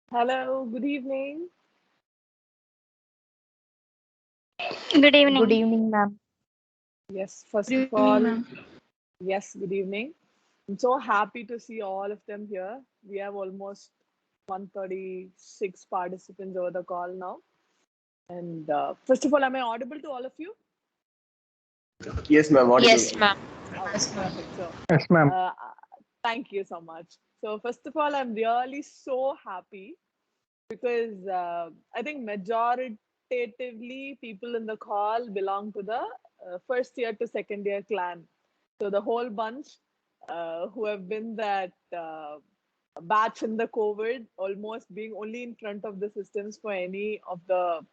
Hello, good evening. Good Good evening. evening, ma'am. Yes, first Good of evening, all, ma'am. yes, good evening. I'm so happy to see all of them here. We have almost 136 participants over the call now. And first of all, am I audible to all of you? Yes, ma'am, audible. Yes, ma'am. Okay, perfect. So, Yes, ma'am. uh, thank you so much. So, first of all, I'm really so happy because I think majoritatively people in the call belong to the first year to second year clan. So the whole bunch who have been that batch in the COVID, almost being only in front of the systems for any of the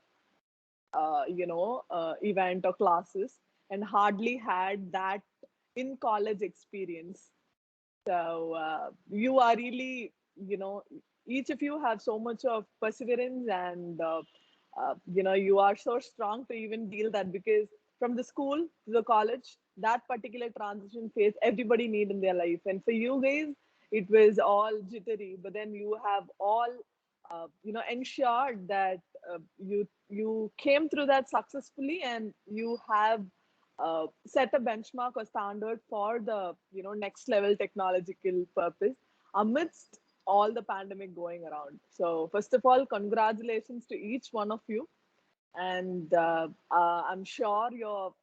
event or classes, and hardly had that in college experience. So you are really, each of you have so much of perseverance, and you are so strong to even deal that, because from the school to the college, that particular transition phase everybody need in their life, and for you guys, it was all jittery. But then you have all, ensured that you came through that successfully, and you have set a benchmark or standard for the next level technological purpose amidst all the pandemic going around. So first of all, congratulations to each one of you, and I'm sure your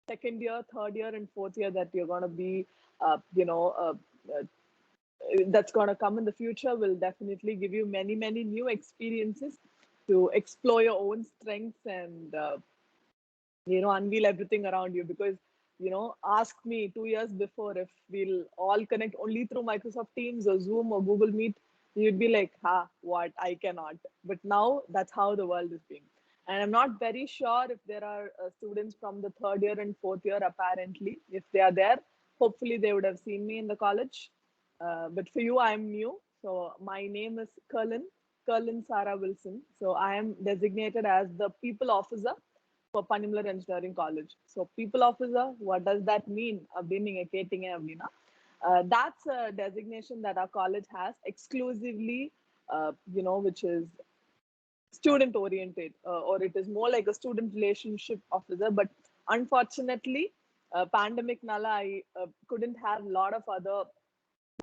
second year, third year, and fourth year that you're going to be uh, you know uh, uh, that's going to come in the future will definitely give you many new experiences to explore your own strengths, and unveil everything around you. Because ask me 2 years before, if we'll all connect only through Microsoft Teams or Zoom or Google Meet, you'd be like, ha, what, I cannot. But now that's how the world is being. And I'm not very sure if there are students from the third year and fourth year. Apparently, if they are there, hopefully they would have seen me in the college. But for you, I'm new. So my name is Curlin Sarah Wilson. So I am designated as the people officer for Panimlar Engineering College. So, people officer, what does that mean? அப்படின்னீங்க கேட்டீங்க அப்படின்னா, that's a designation that our college has exclusively, which is student oriented, or it is more like a student relationship officer. But unfortunately, pandemic nala, I couldn't have a lot of other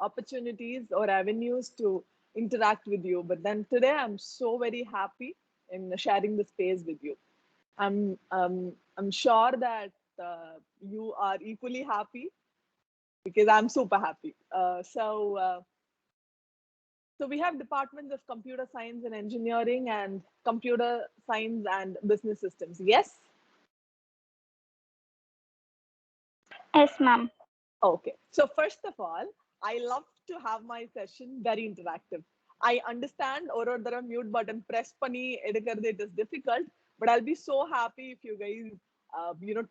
opportunities or avenues to interact with you. But then today, I'm so very happy in sharing the space with you. I'm sure that you are equally happy, because I'm super happy. So we have departments of computer science and engineering, and computer science and business systems. Yes. Yes, ma'am. Okay. So first of all, I love to have my session very interactive. I understand or the mute button press pani edukkaradu, it is difficult, but I'll be so happy if you guys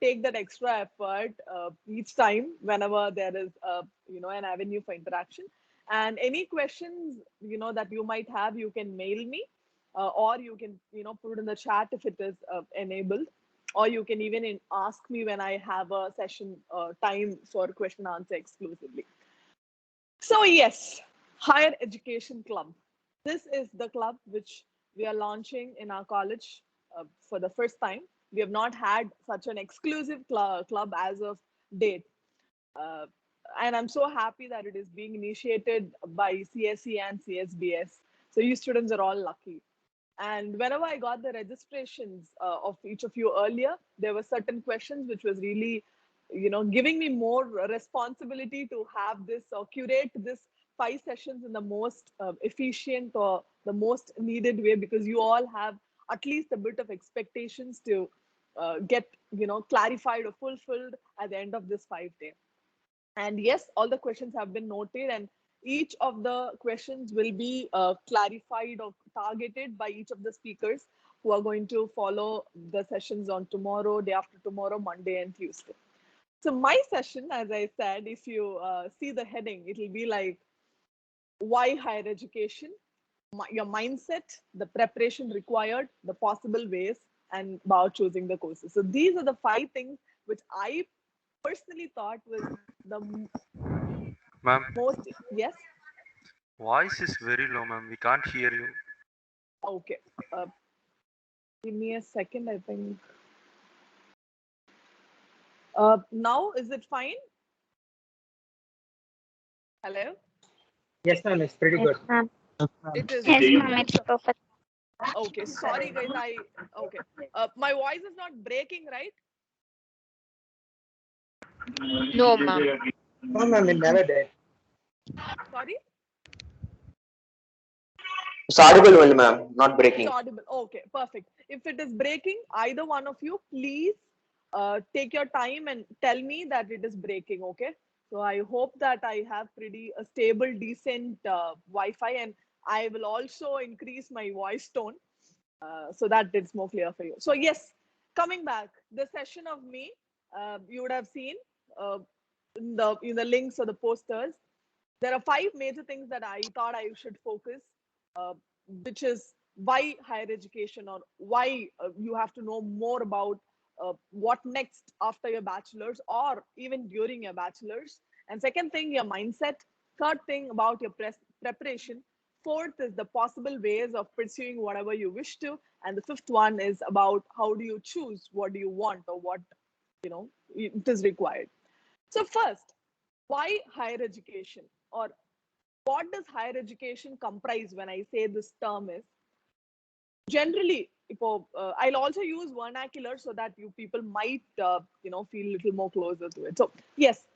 take that extra effort each time whenever there is an avenue for interaction. And any questions that you might have, you can mail me, or you can put it in the chat if it is enabled, or you can even ask me when I have a session time for question answer exclusively. So yes, Higher Education Club. This is the club which we are launching in our college for the first time. We have not had such an exclusive club as of date. Uh, and I'm so happy that it is being initiated by CSE and CSBS. So you students are all lucky. And whenever I got the registrations of each of you earlier, there were certain questions which was really, giving me more responsibility to have this or curate this 5 sessions in the most efficient or the most needed way, because you all have at least a bit of expectations to get, clarified or fulfilled at the end of this 5 day. And yes, all the questions have been noted, and each of the questions will be clarified or targeted by each of the speakers who are going to follow the sessions on tomorrow, day after tomorrow, Monday, and Tuesday. So, my session, as I said, if you see the heading, it will be like, why higher education, your mindset, the preparation required, the possible ways, and about choosing the courses. So, these are the 5 things which I personally thought was the Ma'am, most. Yes. voice is very low, ma'am. We can't hear you. Okay. Give me a second, I think. Now, is it fine? Hello? Yes, ma'am. It's pretty Yes, good. ma'am. It is, Yes, right? ma'am. It's perfect. Okay, sorry guys, okay. My voice is not breaking, right? No, ma'am. No, ma'am. It never did. Sorry? It's audible only, ma'am, not It's breaking. audible. Okay, perfect. If it is breaking, either one of you, please take your time and tell me that it is breaking, okay? So I hope that I have pretty a stable, decent Wi-Fi, and I will also increase my voice tone so that it's more clear for you. So yes, coming back, the session of me, you would have seen uh, in the links or the posters. There are 5 major things that I thought I should focus, uh, which is why higher education, or why you have to know more about what next after your bachelor's or even during your bachelor's. And second thing, your mindset. Third thing, about your preparation. Fourth is the possible ways of pursuing whatever you wish to. And the fifth one is about how do you choose what do you want, or what it is required. So first, why higher education, or what does higher education comprise? When I say this term is generally, I'll also use vernacular so that you people might feel a little more closer to it. So yes,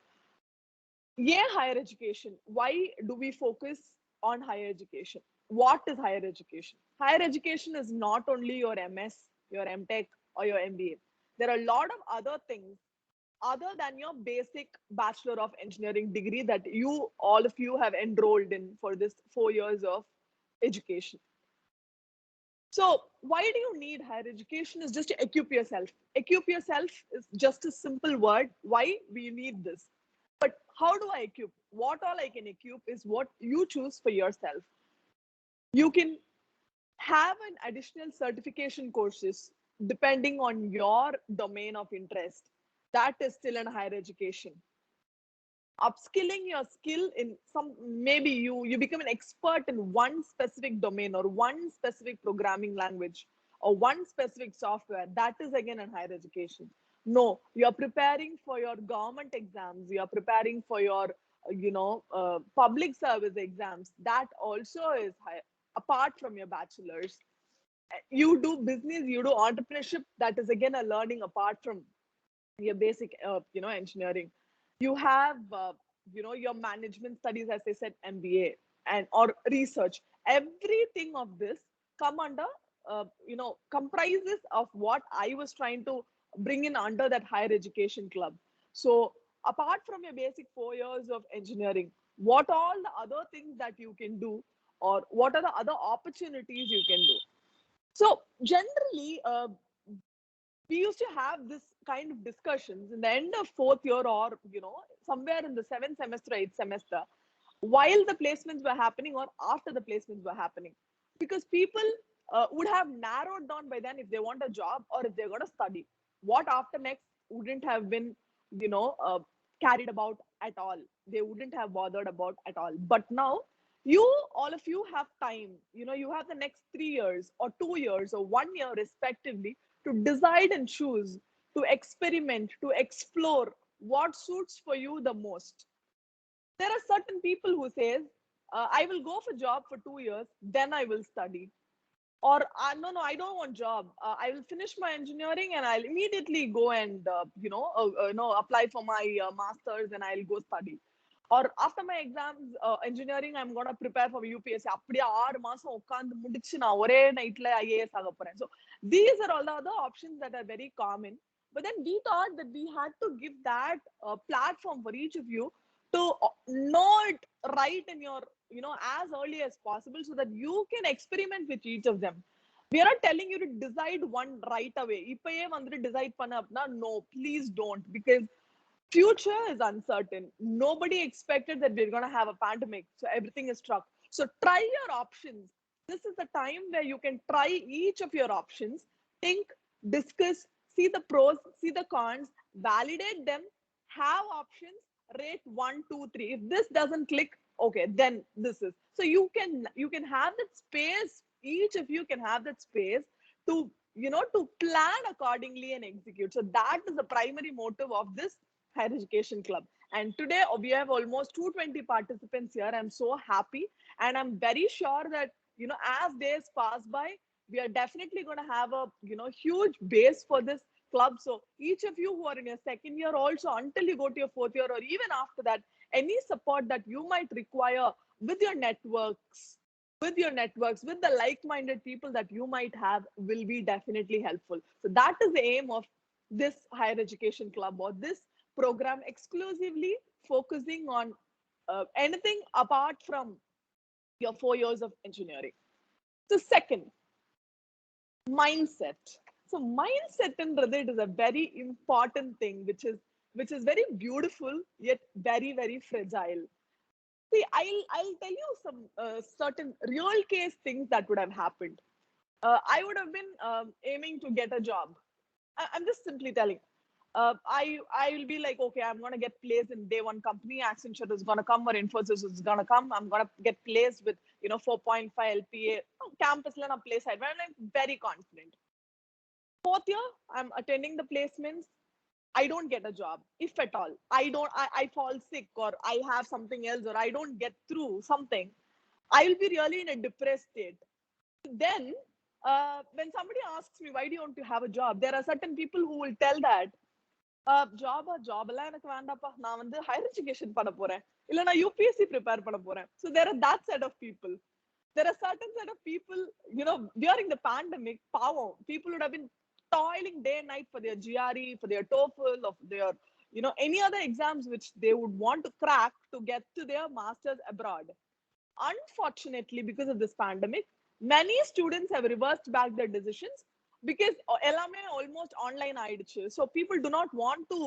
yeah, higher education. Why do we focus on higher education? What is higher education? Higher education is not only your MS, your MTech, or your MBA. There are a lot of other things other than your basic Bachelor of Engineering degree that all of you have enrolled in for this 4 years of education. So why do you need higher education? Is just to equip yourself. Equip yourself is just a simple word. Why we need this? But how do I equip? What all I can equip is what you choose for yourself. You can have an additional certification courses depending on your domain of interest. That is still in higher education. Upskilling your skill in some, maybe you become an expert in one specific domain or one specific programming language or one specific software. That is again in higher education. No, you're preparing for your government exams, you're preparing for your public service exams. That also is high, apart from your bachelor's. You do business, you do entrepreneurship. That is again a learning apart from your basic engineering. You have your management studies, as I said, MBA, and or research. Everything of this come under comprises of what I was trying to bring in under that higher education club. So apart from your basic 4 years of engineering, what all the other things that you can do, or what are the other opportunities you can do? So generally, we used to have this kind of discussions in the end of 4th year, or somewhere in the 7th semester, 8th semester, while the placements were happening or after the placements were happening, because people would have narrowed down by then if they want a job or if they're going to study. What after next wouldn't have been you know uh, carried about at all. They wouldn't have bothered about at all. But now, all of you have time. You have the next 3 years or 2 years or 1 year respectively to decide and choose, to experiment, to explore what suits for you the most. There are certain people who says, I will go for job for 2 years, then I will study. Or no, I don't want job. I will finish my engineering and I'll immediately go and apply for my masters, and I'll go study. Or after my exams, engineering, I'm going to prepare for UPSC. அப்படியே 6 மாசம் உட்கார்ந்து முடிச்சு நான் ஒரே நைட்ல IAS ஆக போறேன். So these are all the other options that are very common. But then we thought that we had to give that platform for each of you to know it right in your as early as possible, so that you can experiment with each of them. We are not telling you to decide one right away. இப்பயே வந்துட்டு decide பண்ண அப்படின்னா, no, please don't, because future is uncertain. Nobody expected that we're going to have a pandemic, so everything is struck. So try your options. This is the time where you can try each of your options, think, discuss, see the pros, see the cons, validate them, have options, rate 1, 2, 3. If this doesn't click, okay, then this is. So you can have that space. Each of you can have that space to to plan accordingly and execute. So that is the primary motive of this higher education club. And today we have almost 220 participants here. I'm so happy, and I'm very sure that as days pass by, we are definitely going to have a huge base for this club. So each of you who are in your second year also, until you go to your fourth year, or even after that, any support that you might require with your networks, with the like-minded people that you might have, will be definitely helpful. So that is the aim of this higher education club, or this program, exclusively focusing on anything apart from your 4 years of engineering. So second, mindset. So mindset in it is a very important thing, which is very beautiful yet very, very fragile. See, I'll tell you some certain real case things that would have happened. I would have been aiming to get a job. I'm just simply telling. I will be like, okay, I'm gonna get placed in day one company. Accenture is gonna come, or Infosys is gonna come. I'm gonna get placed with 4.5 LPA. Campus la na place side. I'm very confident. Fourth year, I'm attending the placements. I don't get a job, if at all. I fall sick, or I have something else, or I don't get through something. I will be really in a depressed state. Then, when somebody asks me, why do you want to have a job? There are certain people who will tell that, job எல்லாம் எனக்கு வேண்டாப்பா, நான் வந்து higher education பண்ண போறேன், இல்ல நான் UPSC prepare பண்ண போறேன். So there are that set of people. There are certain set of people, during the pandemic, people would have been toiling day and night for their GRE, for their TOEFL, of their, any other exams which they would want to crack to get to their masters abroad. Unfortunately, because of this pandemic, many students have reversed back their decisions, because எல்லாமே almost online ஆயிடுச்சு. So people do not want to,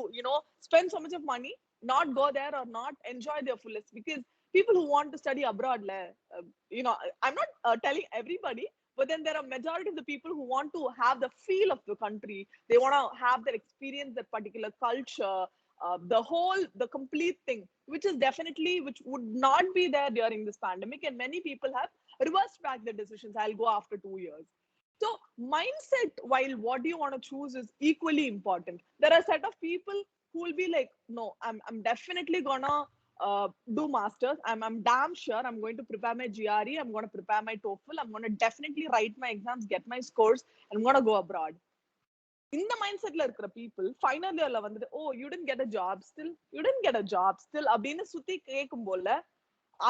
spend so much of money, not go there, or not enjoy their fullest, because people who want to study abroad, I'm not telling everybody, but then there are majority of the people who want to have the feel of the country. They want to have that experience, that particular culture, the complete thing, which would not be there during this pandemic. And many people have reversed back their decisions. I'll go after 2 years. So mindset, while what do you want to choose, is equally important. There are a set of people who will be like, no, I'm definitely gonna do masters. I'm damn sure I'm going to prepare my GRE. I'm going to prepare my TOEFL. I'm going to definitely write my exams, get my scores, and I'm going to go abroad. In the mindset la irukra people, final year la vandu, oh, you didn't get a job still அப்படினு சுத்தி கேக்கும் போல,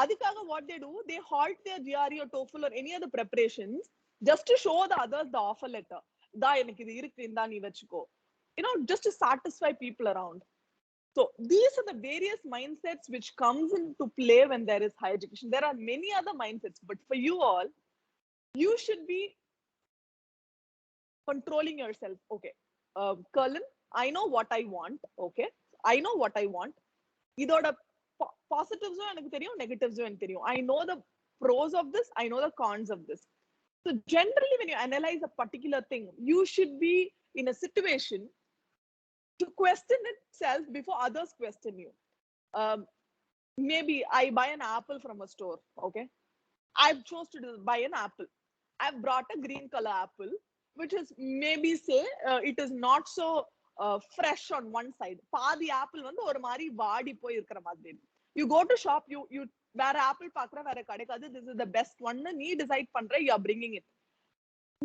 அதுக்காக what they do, they halt their GRE or TOEFL or any other preparations just to show the others the offer letter. Da எனக்கு இது இருக்கு, இந்தா நீ வெச்சுக்கோ, just to satisfy people around. So these are the various mindsets which comes into play when there is higher education. There are many other mindsets, but for you all, you should be controlling yourself. Okay, Cullen, I know what I want. Okay, I know what I want. இதோட positives எனக்கு தெரியும், negatives எனக்கு தெரியும். I know the pros of this, I know the cons of this. So generally, when you analyze a particular thing, you should be in a situation to question itself before others question you. Maybe I buy an apple from a store. Okay, I've chose to buy an apple. I've brought a green color apple, which is maybe say it is not so fresh on one side. பாதி apple வந்து ஒரு மாதிரி வாடி போய் இருக்கிற மாதிரி. You go to shop, you வேற apple பாக்குற, வேற கிடைக்காது, this is the best one நீ டிசைட் பண்ற, you are bringing it.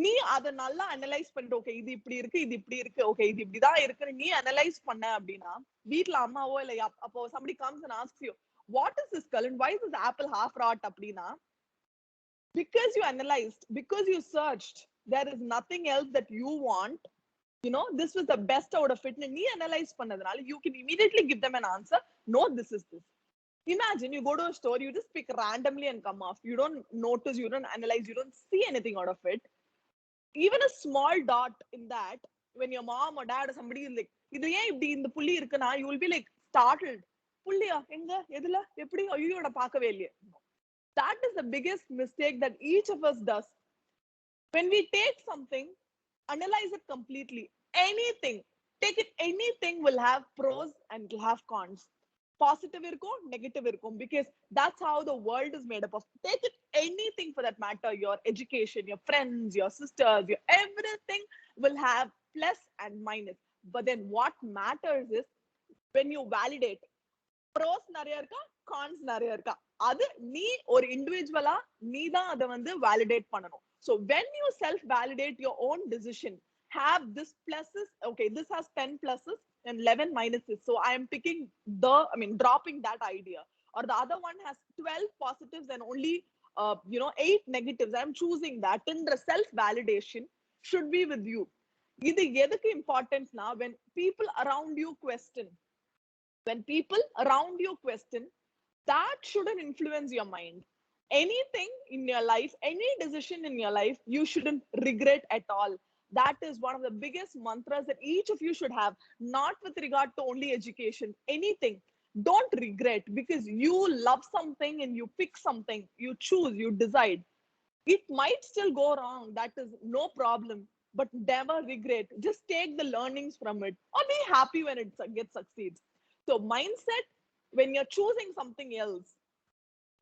நீ அத நல்லா அனலைஸ் பண்ணிட்டு, ஓகே இது இப்படி இருக்கு, ஓகே இது இப்படிதான் இருக்குன்னு நீ அனலைஸ் பண்ண அப்படின்னா, வீட்ல அம்மாவோ இல்ல அப்போ somebody comes and asks you, what is this, Cullen? Why is this apple half rot அப்படின்னா, because you analyzed, because you searched, there is nothing else that you want, this was the best out of it, நீ analyze பண்ணதுனால you can immediately give them an answer. No, this is this. Imagine you go to a store, you just pick randomly and come off. You don't notice, you don't analyze, you don't see anything out of it. Even a small dot in that, when your mom or dad or somebody is like, இது ஏன் இப்படி இந்த புள்ளி இருக்குன்னா, you will be like startled. புள்ளியா எங்க எதுல எப்படி, ஐயோ நான் பார்க்கவே இல்லையே. That is the biggest mistake that each of us does. When we take something, analyze it completely. Anything will have pros and it will have cons. positive irko, negative irko, because that's how the world is made up of. Take it anything for that matter, your education, your friends, your sisters, your everything will have plus and minus. But then what matters is when you validate, pros நிறைய இருக்கா, cons நிறைய இருக்கா, அது நீ ஒரு இண்டிவிஜுவலா நீ தான் அதை வந்து validate பண்ணணும். So when you self validate your own decision, have this pluses, okay, this has 10 pluses and 11 minuses, so I am picking dropping that idea, or the other one has 12 positives and only 8 negatives, I am choosing that. In the self validation should be with you. இது எதுக்கு important na, when people around you question, that shouldn't influence your mind. Anything in your life, any decision in your life, you shouldn't regret at all. That is one of the biggest mantras that each of you should have, not with regard to only education, anything. Don't regret, because you love something and you pick something, you choose, you decide. It might still go wrong, that is no problem, but never regret. Just take the learnings from it, or be happy when it gets succeeds. So mindset, when you're choosing something else,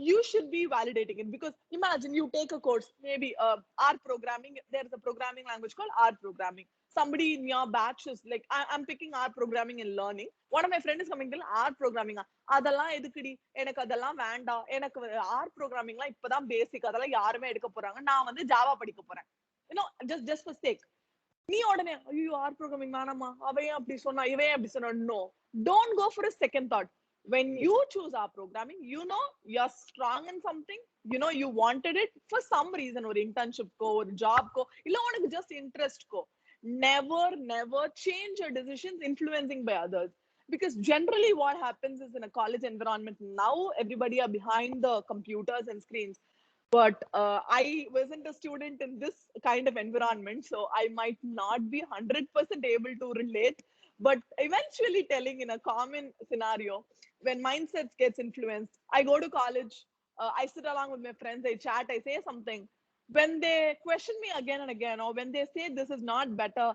you should be validating it. Because imagine you take a course, maybe R programming, there is a programming language called R programming. Somebody in your batch is like, I'm picking R programming and learning. One of my friends is coming to R programming. அதெல்லாம் எதுக்குடி, எனக்கு அதெல்லாம் வேண்டாம், எனக்கு R ப்ரோக்ராமிங்லாம் இப்பதான் பேசிக், அதெல்லாம் யாருமே எடுக்க போறாங்க, நான் வந்து ஜாவா படிக்க போறேன், just for sake. நீ உடனே ஐயோ ஆர் ப்ரோக்ராமிங் வேணாமா, அவையும் அப்படி சொன்னா இவையும் அப்படி சொன்னா, no, don't go for a second thought. When you choose R programming, you're strong in something, you wanted it for some reason, or internship ko, or job ko, illa unakku just interest ko. Never change your decisions influencing by others. Because generally what happens is, in a college environment now, everybody are behind the computers and screens. But I wasn't a student in this kind of environment, so I might not be 100% able to relate. But eventually telling, in a common scenario, when mindsets gets influenced, I go to college, I sit along with my friends, I chat, I say something. When they question me again and again, or when they say this is not better,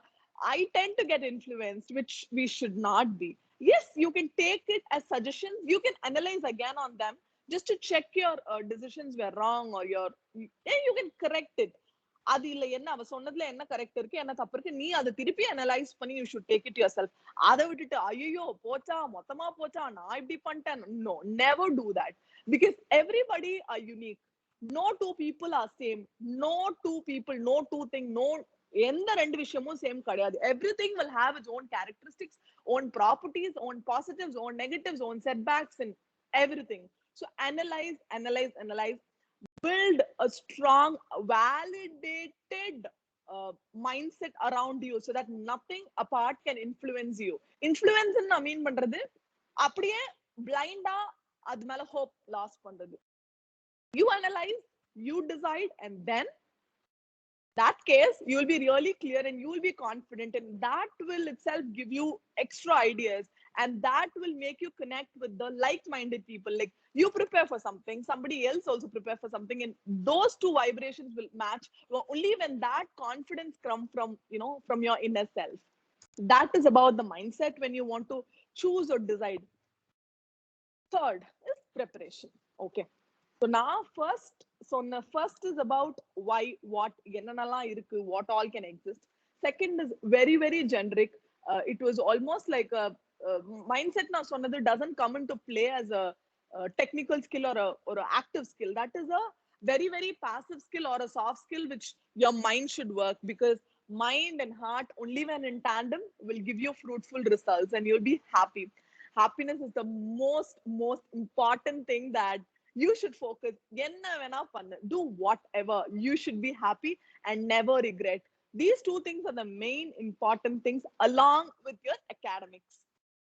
I tend to get influenced, which we should not be. Yes, you can take it as suggestions, you can analyze again on them, just to check your decisions were wrong, or you can correct it. அது இல்ல, என்ன அவ சொன்னதுல என்ன correct இருக்கு, என்ன தப்பு இருக்கு, நீ அதை திருப்பி அனலைஸ் பண்ணி you should take it your self. அதை விட்டுட்டு ஐயோ போச்சா, மொத்தமா போச்சா, நான் இப்படி பண்ணிட்டேன், no, never do that. Because everybody are unique. No two people are same. No two people, no two thing, no எந்த ரெண்டு விஷயமும் சேம் கிடையாது. Everything will have its own characteristics, own properties, own positives, own negatives, own setbacks, and everything. So analyze, build a strong, validated mindset around you, so that nothing apart can influence you. Influence I mean பண்றது அப்படியே பிளைண்டா அது மேல hope lost பண்றது. You analyze, you decide, and then that case you will be really clear and you will be confident, and that will itself give you extra ideas, and that will make you connect with the like-minded people. Like, you prepare for something, somebody else also prepare for something, and those two vibrations will match only when that confidence comes from your inner self. That is about the mindset when you want to choose or decide. Third is preparation. Okay, so now first is about why, what என்னென்னலாம் இருக்கு, what all can exist. Second is very very generic. It was almost like a mindset நான் சொன்னது doesn't come into play as a technical skill or a active skill. That is a very very passive skill or a soft skill which your mind should work, because mind and heart, only when in tandem, will give you fruitful results and you'll be happy. Happiness is the most important thing that you should focus. Do whatever, you should be happy and never regret. These two things are the main important things, along with your academics.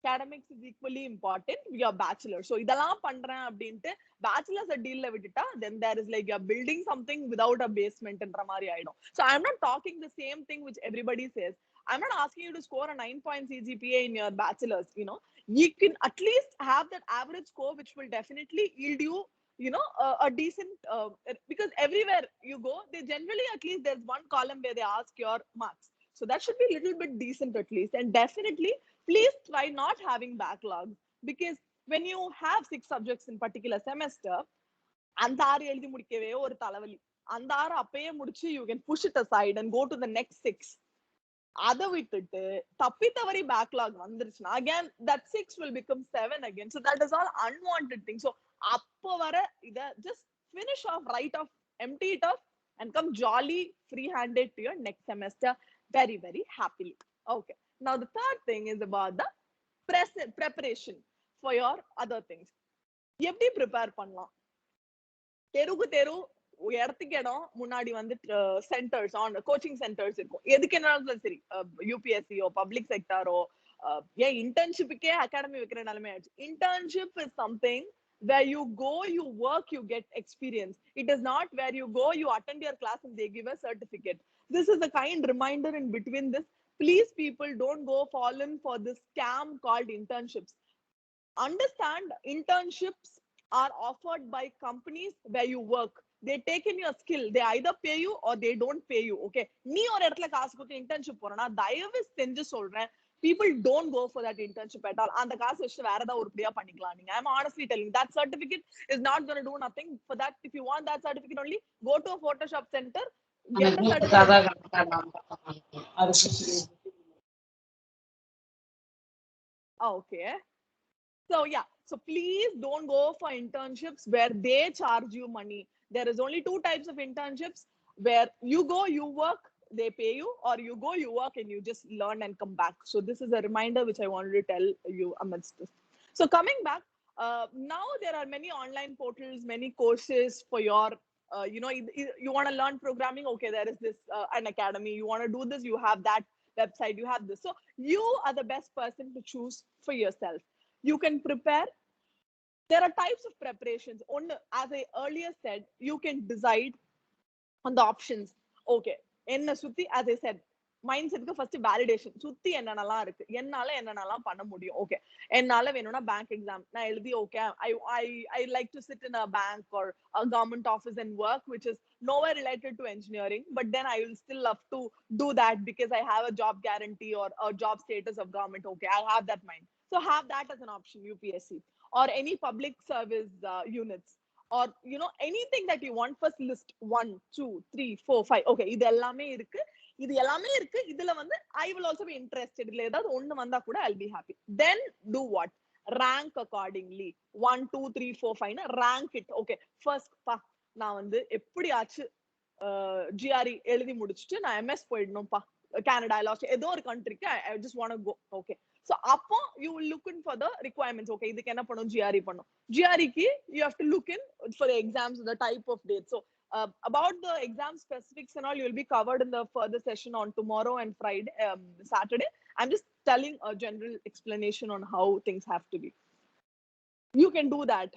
Academics is equally important. Your bachelor, so இதெல்லாம் பண்றேன் அப்படின்ட்டு bachelor's a deal விட்டுட்டா, then there is like you're building something without a basement என்ற மாதிரி ஆயிடும். So I'm not talking the same thing which everybody says. I'm not asking you to score a 9 point CGPA in your bachelor's. You can at least have that average score, which will definitely yield you a decent, because everywhere you go, they generally, at least there's one column where they ask your marks, so that should be a little bit decent at least. And definitely please try not having backlogs, because when you have 6 subjects in particular semester, அந்த 6 எழுதி முடிக்கவே ஒரு தலைவலி. அந்த 6 அப்பயே முடிச்சு you can push it aside and go to the next 6. அதை விட்டுட்டு தப்பி தவறி பேக்லாக் வந்துருச்சுன்னா again that 6 will become 7 again. So that is all unwanted things. So அப்போ வர இத just finish off, write off, empty it off and come jolly free handed to your next semester very very happily. Okay, now the third thing is about the preparation for your other things. எப்படி prepare பண்ணலாம்? தெருக்கு தெரு இடத்துக்கு இடம் முன்னாடி வந்து centres on coaching centres இருக்கும். எதுக்கு என்னாலும் சரி, யூபிஎஸ்சியோ பப்ளிக் செக்டாரோ ஏன் இன்டர்ன்ஷிப்புக்கே அகாடமி வைக்கிற நிலைமை ஆயிடுச்சு. Internship is something where you go, you work, you get experience. It is not where you go, you attend your class and they give a certificate. This is a kind reminder in between this. Please people, don't go fall in for this scam called internships. Understand, internships are offered by companies where you work. They take in your skill. They either pay you or they don't pay you. Okay, நீ ஒரு இடத்துல காசு கொடுத்து internship போறனா தயவு செஞ்சு சொல்றேன், people don't go for that internship at all. அந்த காசு வச்சு வேற ஏதாவது உருப்படியா பண்ணிக்கலாம் நீங்க. I'm honestly telling you, that certificate is not going to do nothing. For that, if you want that certificate only, go to a Photoshop center, get a certificate. Okay, so yeah, so please don't go for internships where they charge you money. There is only 2 types of internships, where you go, you work, they pay you, or you go, you work and you just learn and come back. So this is a reminder which I wanted to tell you amidst this. So coming back, now there are many online portals, many courses for your you want to learn programming. Okay, there is this an academy. You want to do this, you have that website, you have this. So you are the best person to choose for yourself. You can prepare. There are types of preparations. On, as I earlier said, you can decide on the options. Okay, enna sutti, as I said, mindset ku first validation. Sutti என்னென்னலாம் இருக்கு, என்னால என்னென்னலாம் பண்ண முடியும். Okay, என்னால வேணும்னா bank exam நான் எழுதி, okay, I like to sit in a bank or a government office and work, which is nowhere related to engineering, but then I will still love to do that because I have a job guarantee or a job status of government. Okay, I have that mind. So have that as an option, UPSC or any public service units, or anything that you want. First list 1 2 3 4 5. Okay, இது எல்லாமே இருக்கு, இதுல வந்து I will also be interested. இல்ல ஏதாவது ஒண்ணு வந்தா கூட I'll be happy. Then do what? Rank accordingly. 1 2 3 4 5 னா rank it. Okay, first நான் வந்து எப்படியாச்சு GRE எழுதி முடிச்சிட்டு நான் MS போயிடணும்பா, கனடா லாஸ்ட் ஏதோ ஒரு கண்ட்ரிக்கு I just want to go. Okay, so அப்போ you will look in for the requirements. Okay, இதுக்கு என்ன பண்ணும், GRE பண்ணும். GRE க்கு you have to look in for the exams, the type of date. So about the exam specifics and all, you will be covered in the further session on tomorrow and Friday, Saturday. I'm just telling a general explanation on how things have to be. You can do that,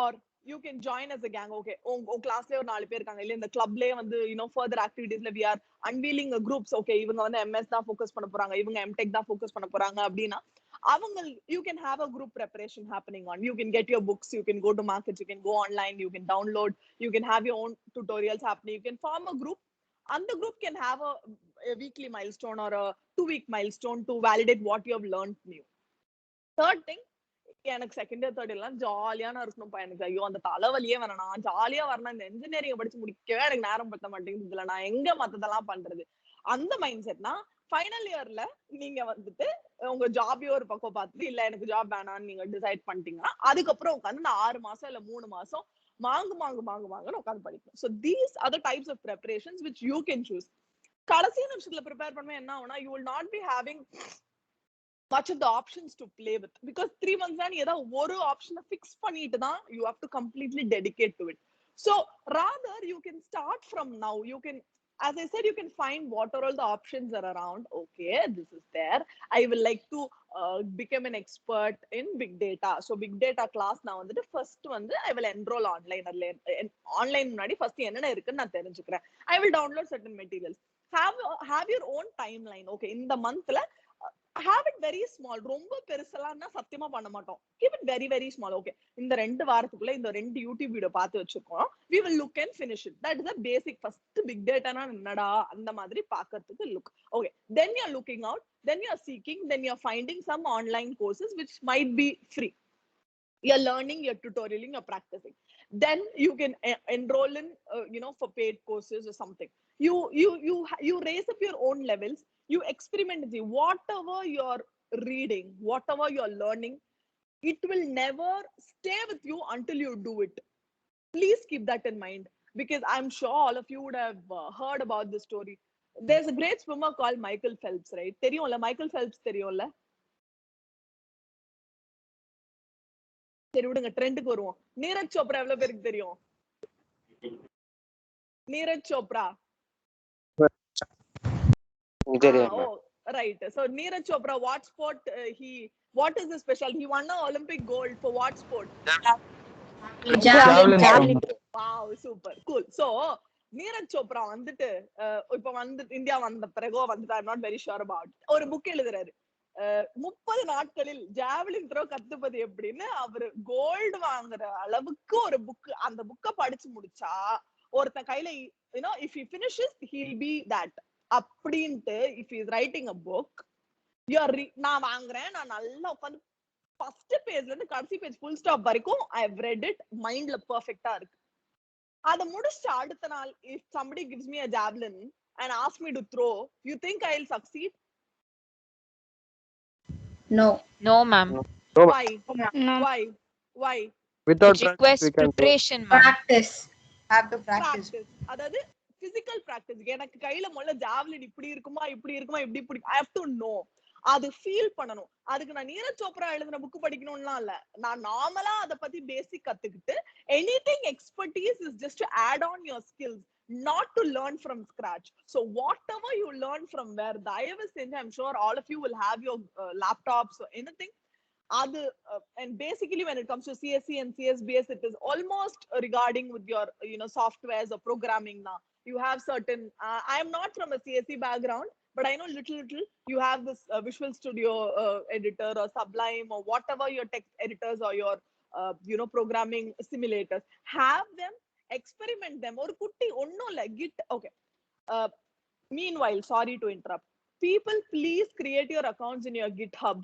or you can join as a gang. Okay, உங்க கிளாஸ்ல ஒரு 4 பேர் இருக்காங்க இல்ல, இந்த கிளப்லயே வந்து further activitiesல we are unveiling groups. Okay, இவங்க வந்து MS தான் ஃபோக்கஸ் பண்ண போறாங்க, இவங்க MTech தான் ஃபோக்கஸ் பண்ண போறாங்க அப்படினா அவங்க, you can have a group preparation happening on. You can get your books, you can go to markets, you can go online, you can download, you can have your own tutorials happening. You can form a group, and the group can have a weekly milestone or a 2-week milestone to validate what you have learned new. Third thing, எனக்கு second third எல்லாம் ஜாலியான இருக்கணும்ப்பா. எனக்கு ஐயோ அந்த தலைவலியே வேணாம், ஜாலியா வரணும். இந்த இன்ஜினியரிங் படிச்சு முடிக்கவே எனக்கு நேரம் பத்த மாட்டேங்குது, இதுல நான் எங்க மத்ததெல்லாம் பண்றது, அந்த மைண்ட் செட்னா ஃபைனல் இயர்ல நீங்க வந்துட்டு உங்க ஜாபையோ ஒரு பக்கம் பார்த்துட்டு, இல்ல எனக்கு ஜாப் வேணாம்னு நீங்க டிசைட் பண்ணிட்டீங்கன்னா அதுக்கப்புறம் உட்காந்து நான் 6 மாசம் இல்ல 3 மாசம் மாங்குன்னு உட்காந்து படிக்கணும். So these are the types of preparations which you can choose. கடைசி நிமிஷத்துல ப்ரிப்பேர் பண்ணுவேன் என்ன ஆகும்னா, you will not be having much of the options to play with, because 3 months தான் ஏதோ ஒரு ஆப்ஷனை ஃபிக்ஸ் பண்ணிட்டு தான் you have to completely dedicate to it. So rather you can start from now. You can, as I said, you can find what are all the options are around. Okay, this is there. I will like to become an expert in big data. So big data class நான் வந்துட்டு first வந்து I will enroll online முன்னாடி first என்னென்ன இருக்குன்னு நான் தெரிஞ்சுக்கிறேன். I will download certain materials. Have your own timeline. Okay, இந்த monthல have it very small. ரொம்ப பெருசலாம்னா சத்தியமா பண்ண மாட்டோம். Keep it very very small. Okay, இந்த 2 வாரத்துக்குள்ள இந்த 2 யூடியூப் வீடியோ பார்த்து வச்சிருக்கோம். We will look and finish it. That is the basic. First big data na என்னடா அந்த மாதிரி பார்க்கிறதுக்கு look. Okay, then you are looking out, then you are seeking, then you are finding some online courses which might be free. You're learning, you're tutorialing, you're practicing. Then you can enroll in for paid courses or something. You raise up your own levels. You experiment with whatever you're reading, whatever you're learning. It will never stay with you until you do it. Please keep that in mind, because I'm sure all of you would have heard about this story. There's a great swimmer called Michael Phelps, right? தெரியும்ல Michael Phelps தெரியும்ல? சரி விடுங்க, ட்ரெண்டுக்கு வருவோம். நீரஜ் சோப்ரா எவ்வளவு பேருக்கு தெரியும்? Neeraj Chopra. Oh, right. So Neeraj Chopra, what sport what is his specialty? He won an Olympic gold for what sport? Javelin. Wow, super cool. So Neeraj Chopra வந்துட்டு இப்ப வந்து இந்தியா வந்த பிறகோ வந்துட்டு I'm not very sure about, ஒரு book எழுதுறாரு. 30 நாட்களில் javelin throw கத்துப்பது எப்படின்னு அவரு கோல்டு வாங்குற அளவுக்கு ஒரு புக். அந்த புக்கை படிச்சு முடிச்சா ஒருத்தன் கையில if he finishes he'll be that அப்படின்ட்டு. if he is writing a book, நான் வாங்குறேன், நான் நல்லா உட்காந்து ஃபர்ஸ்ட் பேஜ்ல இருந்து கடைசி பேஜ் ஃபுல் ஸ்டாப் வரைக்கும் I have read it, மைண்ட்ல பெர்ஃபெக்ட்டா இருக்கு. அத முடிச்சு அடுத்த நாள் if somebody gives me a javelin and asks me to throw, you think I'll succeed? No, ma'am. Why? No. Why? Without It requires preparation, ma'am. Practice. Have to practice. அதாவது physical practice. எனக்கு கையில முதல்ல javelin இப்படி இருக்குமா இப்படி இருக்குமா இப்படி இப்படி I have to know. அது ஃபீல் பண்ணணும். அதுக்கு நான் நீரஜ் சோப்ரா எழுதின புக் படிக்கணும்லாம் இல்ல. நான் நார்மலா அத பத்தி பேசிக் கத்துக்கிட்டு anything expertise is just to add on your skills, not to learn from scratch. So whatever you learn from where, தயவு செஞ்சு I'm sure all of you will have your laptops or anything. And basically when it comes to CSC and CSBS, it is almost regarding with your softwares or programming. Now you have certain I am not from a CSC background, but I know little. You have this Visual Studio editor or Sublime or whatever your text editors or your programming simulators. Have them, experiment them. Or kutti onno la git. Okay. Meanwhile, sorry to interrupt. People, please create your accounts in your GitHub,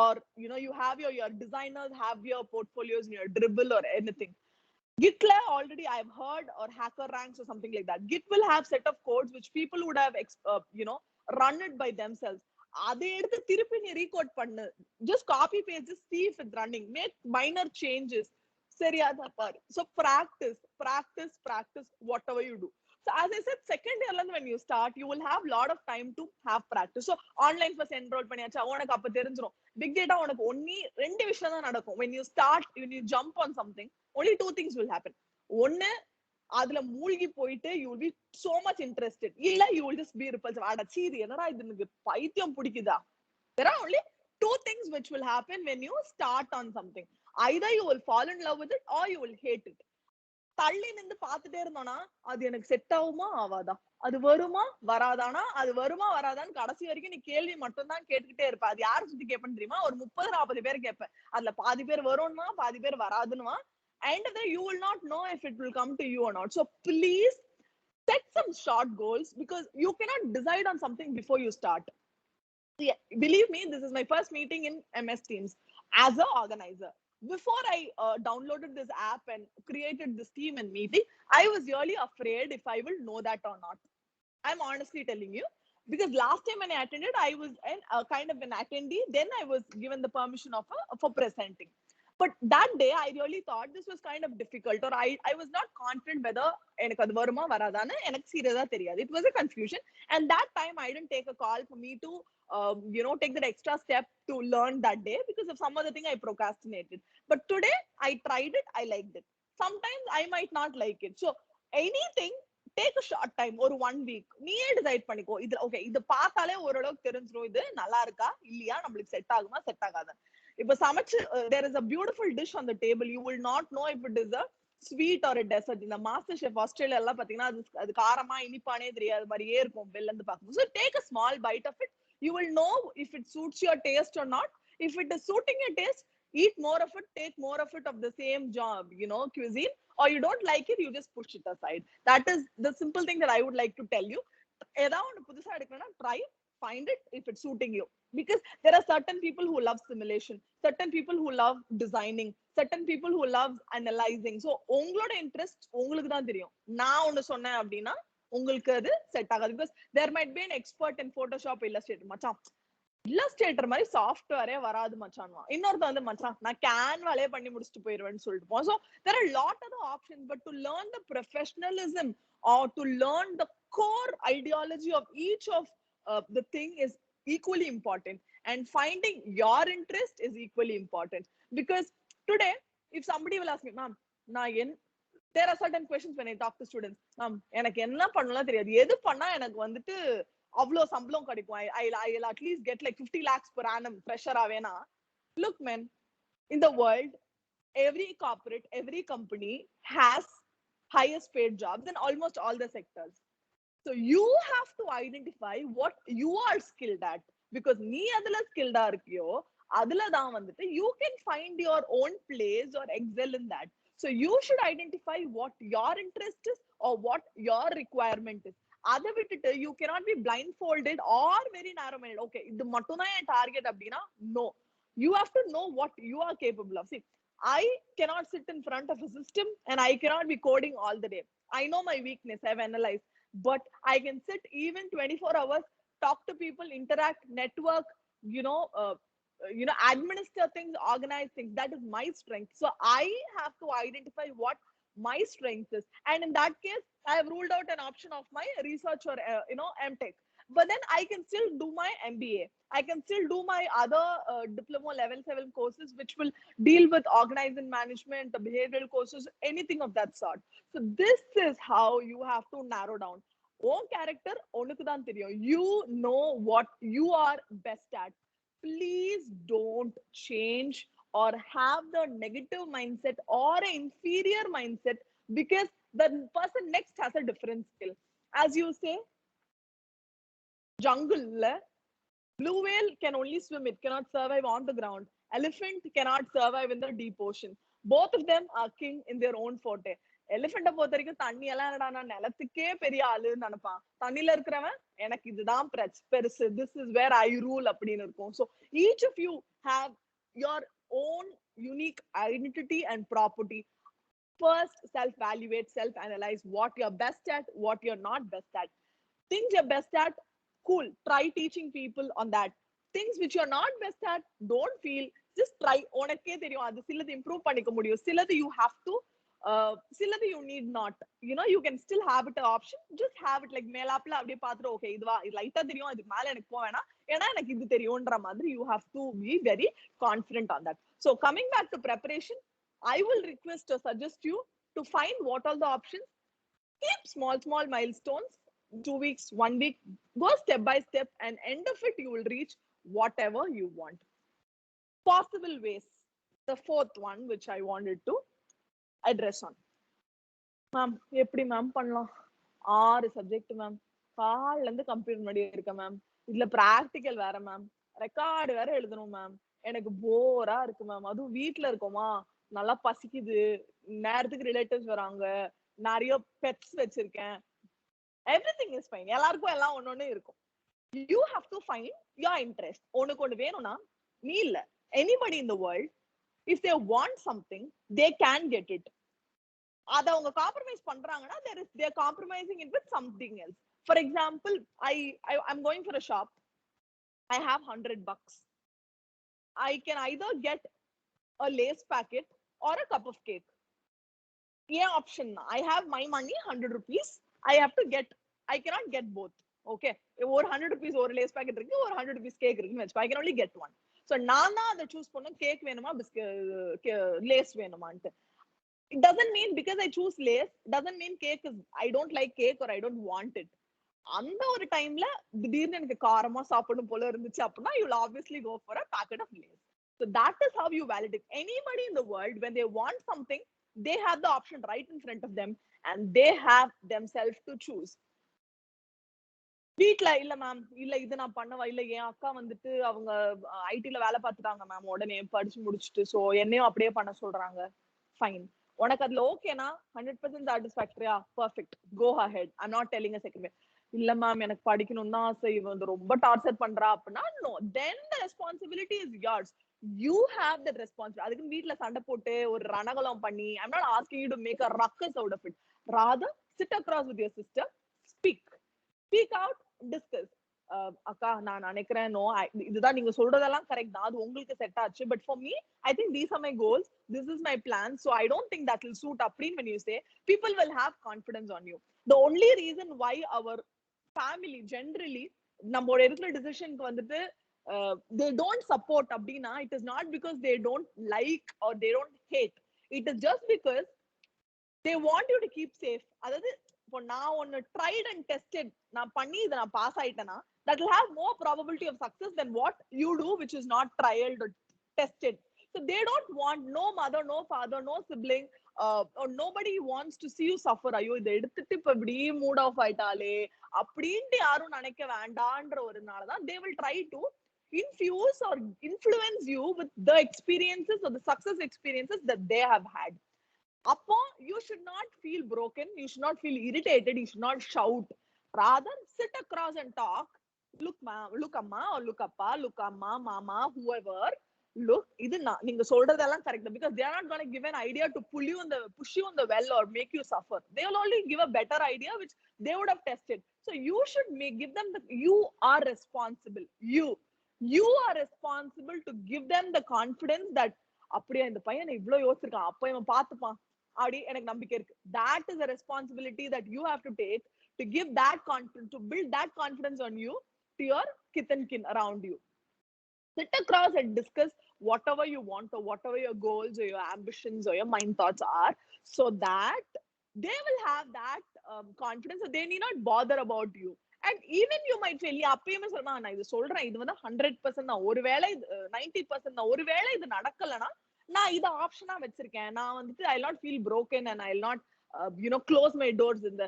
or you have your designers have your portfolios in your Dribbble or anything. Gitla already I've heard, or HackerRanks or something like that. Git will have set of codes which people would have run it by themselves. அதை எடுத்து திருப்பி நீ Recode பண்ணு. just copy paste, see if it's running, make minor changes. சரியா தான் பாரு. So practice whatever you do. So as I said, second year when you start, you will have lot of time to have practice. So online first enroll பண்ணியாச்சா, உனக்கு அப்ப தெரிஞ்சிரும். big data உனக்கு ஒண்ணி ரெண்டு விஷயம் தான் நடக்கும். when you jump on something, only two things will happen. ஒன்னு, அதுல மூழ்கி போயிட்டு you will be so much interested, இல்ல you will just be repulsive. அட சீரி என்னடா இது, எனக்கு பைத்தியம் பிடிக்குதா. there are only two things which will happen when you start on something. either you will fall in love with it or you will hate it. தள்ளி நின்று பார்த்துட்டே இருந்தோம்னா அது எனக்கு செட் ஆகுமா ஆவாதா, அது வருமா வராதானா, அது வருமா வராதான்னு கடைசி வரைக்கும் நீ கேள்வி மட்டும் தான் கேட்டுக்கிட்டே இருப்ப. அது யாரு சுத்தி கேட்பேன்னு தெரியுமா? ஒரு 30-40 பேர் கேட்பேன். அதுல பாதி பேர் வரும்னா பாதி பேர் வராதுன்னுவா. and then you will not know if it will come to you or not. So please set some short goals, because you cannot decide on something before you start. Yeah, believe me, this is my first meeting in MS Teams as an organizer. Before I downloaded this app and created this team and meeting, I was really afraid if I will know that or not. I'm honestly telling you, because last time when I attended, I was kind of an attendee. Then I was given the permission for presenting. But that day, I really thought this was kind of difficult, or I was not confident whether எனக்கு அது வருமா வராதான்னு எனக்கு சீரியஸா தெரியாது. It was a confusion, and that time I didn't take a call for me to take that extra step to learn that day, because of some other thing I procrastinated. But today I tried it, I liked it. Sometimes I might not like it. So anything, take a short time, or 1 week. நீயே decide பண்ணிக்கோ. இது okay, இது பார்த்தாலே ஓரளவுக்கு தெரிஞ்சிரும் இது நல்லா இருக்கா இல்லையா, நம்மளுக்கு செட் ஆகுமா செட் ஆகாதா. இப்ப சமைச்சு there is a beautiful dish on the table, you will not know if it is a sweet or a dessert. இந்த மாஸ்டர் ஷெஃப் ஆஸ்திரேலியா எல்லாம் பாத்தீங்கன்னா அது காரமா இனிப்பானே தெரியாது மாதிரியே இருக்கும் வெளில இருந்து பார்க்கும்போது. So take a small bite of it, you will know if it suits your taste or not. If it is suiting your taste, eat more of it, take more of it, of the same job cuisine. Or you don't like it, you just push it aside. That is the simple thing that I would like to tell you. ஏதாவது ஒன்று புதுசா எடுக்கணும்னா try. find it if it's suiting you. Because there are certain people who love simulation, certain people who love designing, certain people who love analyzing. So உங்களோட interest உங்களுக்கு தான் தெரியும். நான் ஒன்னு சொன்னேன் அப்படின்னா உங்களுக்கு அது செட் ஆகாது. Because there might be an expert in Photoshop Illustrator. மச்சான் இல்லஸ்ட்ரேட்டர் மாதிரி சாஃப்ட்வேரே வராது மச்சான்வா. இன்னொருத்த வந்து மச்சான் நான் கேன்வாலே பண்ணி முடிச்சுட்டு போயிருவேன்னு சொல்லிட்டு போவோம். So there are a lot of the options, but to learn the professionalism or to learn the core ideology of each of the thing is equally important, and finding your interest is equally important. Because today if somebody will ask me, ma'am, there are certain questions when I talk to students. ma'am, எனக்கு என்ன பண்ணலாம் தெரியாது, எது பண்ணா எனக்கு வந்துட்டு அவ்வளோ சம்பளம் கிடைக்கும், I'll at least get like 50 lakhs per annum pressure ஆவேனா. Look man, in the world every corporate, every company has highest paid jobs in almost all the sectors. So you have to identify what you are skilled at, because நீ அதுல skilled ஆ இருக்கியோ அதுல தான் வந்துட்டு you can find your own place or excel in that. So you should identify what your interest is or what your requirement is. அதை விட்டுட்டு you cannot be blindfolded or very narrow minded. Okay, இது மட்டும் தான் என் target அப்படின்னா no. You have to know what you are capable of. See, I cannot sit in front of a system and I cannot be coding all the day. I know my weakness, I've analyzed, but I can sit even 24 hours, talk to people, interact, network, administer things, organize things. That is my strength. So I have to identify what my strength is, and in that case I have ruled out an option of my research or MTech. But then I can still do my MBA, I can still do my other diploma level 7 courses which will deal with organizing management, the behavioral courses, anything of that sort. So this is how you have to narrow down. Own character onukku dhaan theriyum. You know what you are best at. Please don't change or have the negative mindset or an inferior mindset because the person next has a different skill. As you say, jungle blue whale can only swim, it cannot survive on the ground. Elephant cannot survive in the deep ocean. Both of them are king in their own forte. எலிஃபெண்ட பொறுத்த வரைக்கும் தண்ணி எல்லாம் என்னடா நான் நிலத்துக்கே பெரிய ஆளுன்னு நினைப்பான். தண்ணியில இருக்கிறவன் எனக்கு இதுதான் பெருசு, this is where I rule அப்படின்னு இருக்கும். So each of you have your own unique identity and property. First self-evaluate, self-analyze what you're best at, what you're not best at. Things you're best at, cool, try teaching people on that. Things which you're not best at, don't feel, just try. உனக்கே தெரியும் அது சிலது improve பண்ணிக்க முடியும், சிலது you have to, சிலது you need not. You can still have it an option, just have it like மேலாப்ல அப்படியே பார்த்துட்டு ஓகே இதுவா இது லைட்டா தெரியும் அதுக்கு மேல எனக்கு போவேனா ஏன்னா எனக்கு இது தெரியும்ன்ற மாதிரி you have to be very confident on that. So coming back to preparation, I will request or suggest you to find what are the options. Keep small milestones, 2 weeks, 1 week, go step by step, and end of it you will reach whatever you want. Possible ways, the fourth one which I wanted to address on. Ma'am, எப்படி ma'am பண்ணலாம்? 6 subject ma'am, காலைல இருந்து computer முன்னாடி இருக்க ma'am, இதுல practical வேற ma'am, record வேற எழுதணும் மேம், எனக்கு போரா இருக்கு மேம், அதுவும் வீட்டுல இருக்கோமா, நல்லா பசிக்குது, நேரத்துக்கு ரிலேட்டிவ்ஸ் வராங்க, நிறைய பெட்ஸ் வச்சிருக்கேன். Everything is fine, எல்லாருக்கும் எல்லாம் ஒன்னொன்னு இருக்கும். You have to find your interest. உனக்கு ஒண்ணு வேணும்னா நீ இல்ல, anybody in the world, if they want something they can get it. அத அவங்க காம்ப்ரமைஸ் பண்றாங்கன்னா they're compromising it with something else. For example, I'm going for a shop, I have $100. I can either get a Lay's packet or a cup of cake. Yeah, option. I have my money, 100 rupees. I cannot get both. Okay, ஒரு 100 rupees ஒரு Lay's packet இருக்கு, ஒரு 100 rupees cake இருக்குன்னு வெச்சுக்கோ, I can only get one. So நான் தான் அதை choose பண்ணேன், cake வேணுமா lace வேணுமான்ட்டு. It doesn't mean because I choose Lay's doesn't mean cake is, I don't like cake or I don't want it. அந்த ஒரு டைம்ல திடீர்னு எனக்கு காரமா சாப்பிடணும் போல இருந்துச்சு அப்படின்னா you will obviously go for a packet of Lay's. So that is how you validate. Anybody in the world, when they want something, they have the option right in front of them and they have themselves to choose. வீட்ல இல்ல ma'am, இல்ல இது நான் பண்ணவா, இல்ல என் அக்கா வந்துட்டு அவங்க ஐடில வேலை பார்த்துட்டாங்க மேம், உடனே படிச்சு முடிச்சுட்டு, சோ என்னையும் அப்படியே பண்ண சொல்றாங்க. ஃபைன், உனக்கு அதுல ஓகேனா 100% சாட்டிஸ்ஃபேக்டரியா, perfect, go ahead. I'm not telling a second way. இல்ல மேம் எனக்கு படிக்கணும் தான் ஆசை, இவன் வந்து ரொம்ப டார்ச்சர் பண்றா அப்படின்னா no, then the responsibility is yours. You have that responsibility. அதுக்கு வீட்ல சண்டை போட்டு ஒரு ரணகலம் பண்ணி, I'm not asking you to make a ruckus out of it. Rather sit across with your sister, speak out, discuss. அக்கா நான் நினைக்கிறேன் நோ, இதுதான் நீங்க சொல்றதெல்லாம் கரெக்ட் தான், அது உங்களுக்கு செட் ஆச்சு, but for me I think these are my goals, this is my plan, so I don't think that will suit அப்படின்னு when you say, people will have confidence on you. The only reason why our family generally நம்மளோட இருக்கிற டிசிஷனுக்கு வந்துட்டு they don't support அப்படின்னா, it is not because they don't like or they don't hate, it is just because they want you to keep safe. அதாவது இப்போ நான் ஒன்னு tried and tested நான் பண்ணி இதை நான் pass ஆயிட்டேன்னா, that will have more probability of success than what you do which is not trialed or tested. So they don't want, no mother, no father, no sibling, or nobody wants to see you suffer. ஐயோ இதை எடுத்துட்டு இப்ப இப்படி mood of ஆயிட்டாலே அப்படின்ட்டு யாரும் நினைக்க வேண்டான்ற ஒரு நாளதான் they will try to infuse or influence you with the experiences or the success experiences that they have had. Appo you should not feel broken, you should not feel irritated, you should not shout. Rather sit across and talk. Look amma or look appa, look amma, mama, whoever, look, idu neenga solradhellam correct, because they are not going to give an idea to push you in the well or make you suffer. They will only give a better idea which they would have tested. So you should give them you are responsible, you are responsible to give them the confidence that அப்படியே இந்த பையனை இவ்வளவு யோசிச்சிருக்கான், அப்ப இவன் பாத்துப்பான் அப்படி எனக்கு நம்பிக்கை இருக்கு. That is a responsibility that you have to take, to give that confidence, to build that confidence on you to your kith and kin around you. Sit across and discuss whatever you want or whatever your goals or your ambitions or your mind thoughts are, so that they will have that confidence that they need not bother about you. And even you might fail. அப்பயுமே சொல்றேன், நான் இது சொல்றேன், இது வந்து 100% தான், ஒருவேளை 90% தான், ஒருவேளை இது நடக்கலன்னா நான் இதை ஆப்ஷனா வச்சிருக்கேன். நான் வந்துட்டு I will not feel broken and I will not close my doors. இந்த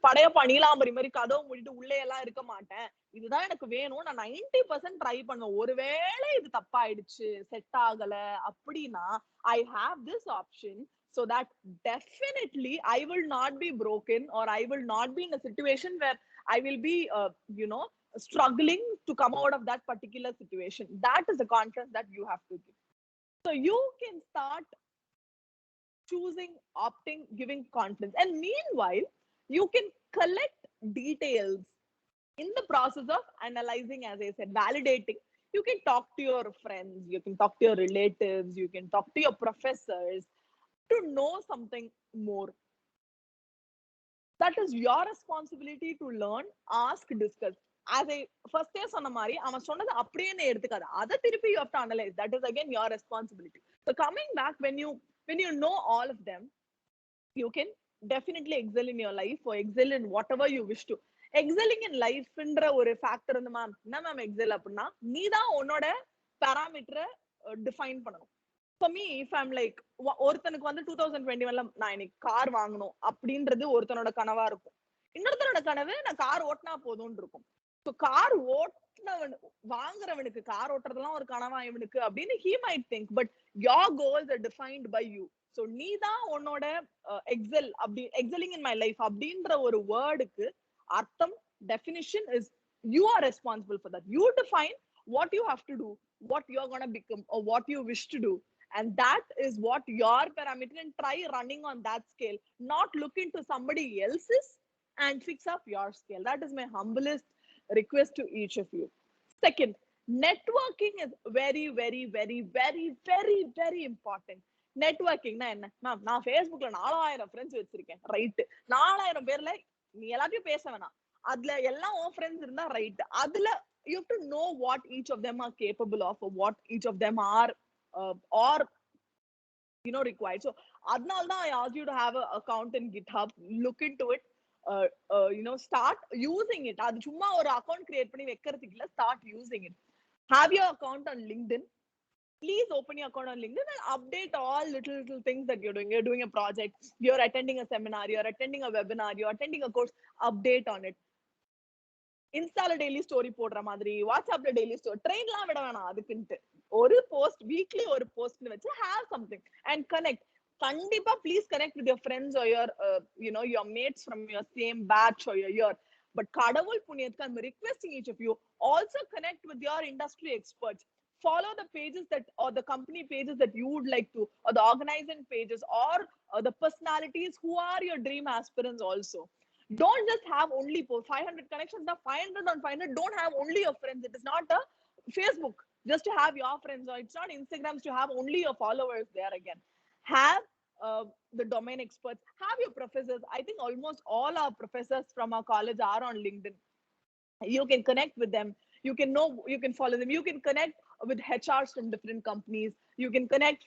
படையப்பா நீலாம்பரி மாதிரி கதவு மூடிட்டு உள்ளே எல்லாம் இருக்க மாட்டேன். இதுதான் எனக்கு வேணும், நான் 90% ட்ரை பண்ணுவேன். ஒருவேளை இது தப்பாயிடுச்சு, செட் ஆகல அப்படின்னா I have this option, so that definitely I will not be broken, or I will not be in a situation where I will be struggling to come out of that particular situation. That is the confidence that you have to give. So you can start choosing, opting, giving confidence, and meanwhile you can collect details in the process of analyzing, as I said, validating. You can talk to your friends, you can talk to your relatives, you can talk to your professors to know something more. That is your responsibility to learn, ask, discuss. As I first day சொன்ன மாதிரி அவன் சொன்னது அப்படியே எடுத்துக்காத, அதை திருப்பி you have to analyze. That is again your responsibility. So coming back, when you know all of them, you can definitely excel in your life, or excel in whatever you wish to. Excelling in life ன்ற ஒரு factor வந்து ma'am என்ன ma'am XL அப்படின்னா, நீ தான் உன்னோட பேராமீட்டரை define பண்ணணும். For me, if I'm like, ஒருத்தனுக்கு வந்து 2021ல நான் இன்னைக்கு கார் வாங்கணும் அப்படின்றது ஒருத்தனோட கனவா இருக்கும். இன்னொருத்தனோட கனவு நான் கார் ஓட்டினா போதும்னு இருக்கும். ஸோ கார் ஓட்டினவன் வாங்குறவனுக்கு கார் ஓட்டுறதுலாம் ஒரு கனவா இவனுக்கு அப்படின்னு he might think, but your goals are defined by you. So நீ தான் உன்னோட excelling in my life அப்படின்ற ஒரு வேர்டுக்கு அர்த்தம், definition is you are responsible for that. You define what you have to do, what you're going to become, or what you wish to do. And that is what your parameter, and try running on that scale, not look into somebody else's and fix up your scale. That is my humblest request to each of you. Second, networking is very, very, very, very, very, very important. Networking na enna ma'am, நான் Facebookல 4000 friends வச்சிருக்கேன், right? 4000 பேர்ல நீ எல்லாத்தையும் பேச வேணாம், அதுல எல்லாம் உன் ஃப்ரெண்ட்ஸ் இருந்தா ரைட். அதுல you have to know what each of them are capable of, or what each of them are or required. So adnalda I ask you to have an account in GitHub, look into it, start using it. Adu chumma or account create panni vekkaradhukku illa, start using it. Have your account on LinkedIn. Please open your account on LinkedIn and update all little things that you're doing. You're doing a project, you're attending a seminar, you're attending a webinar, you're attending a course, update on it. இன்ஸ்டால daily story போடுற மாதிரி, வாட்ஸ்அப்ல daily story, ட்ரெயின்லாம் விட வேணாம் அதுக்குன்ட்டு. ஒரு post, weekly ஒரு போஸ்ட்னு வச்சு have something and connect. கண்டிப்பா please connect with your friends or your your mates from your same batch or your year. But Kadavul Punyathka, I'm requesting each of you also connect with your industry experts. Follow the pages that, or the company pages that you would like to, or the organizing pages, or the personalities who are your dream aspirants also. Don't just have only 500 connections. The 500 on 500, don't have only your friends. It is not a Facebook just to have your friends, or it's not Instagrams to have only your followers there again. Have the domain experts, have your professors. I think almost all our professors from our college are on LinkedIn. You can connect with them. You can know, you can follow them. You can connect with HRs from different companies. You can connect,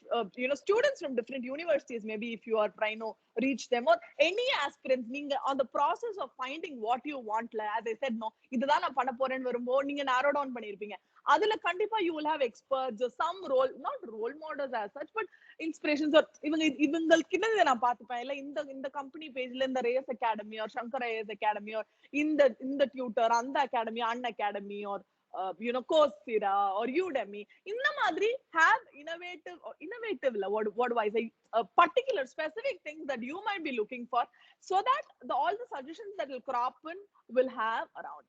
students from different universities. Maybe if you are trying to reach them, or any aspirants, on the process of finding what you want. As I said, no, இதுதான் நான் பண்ண போறேன்னு வரும்போது நீங்க narrow down பண்ணிருப்பீங்க. அதுல கண்டிப்பா you will have experts, some not role models as such, but inspirations. Or இவங்களுக்கு நான் பார்த்துப்பேன் இல்ல, இந்த கம்பெனி பேஜ்ல இந்த race academy, or Shankar race academy, or இந்த டியூட்டர், அந்த academy, an academy, or Coursera or Udemy. In the madri, have innovative, what do I say, particular specific things that you might be looking for, so that all the suggestions that will crop in will have around.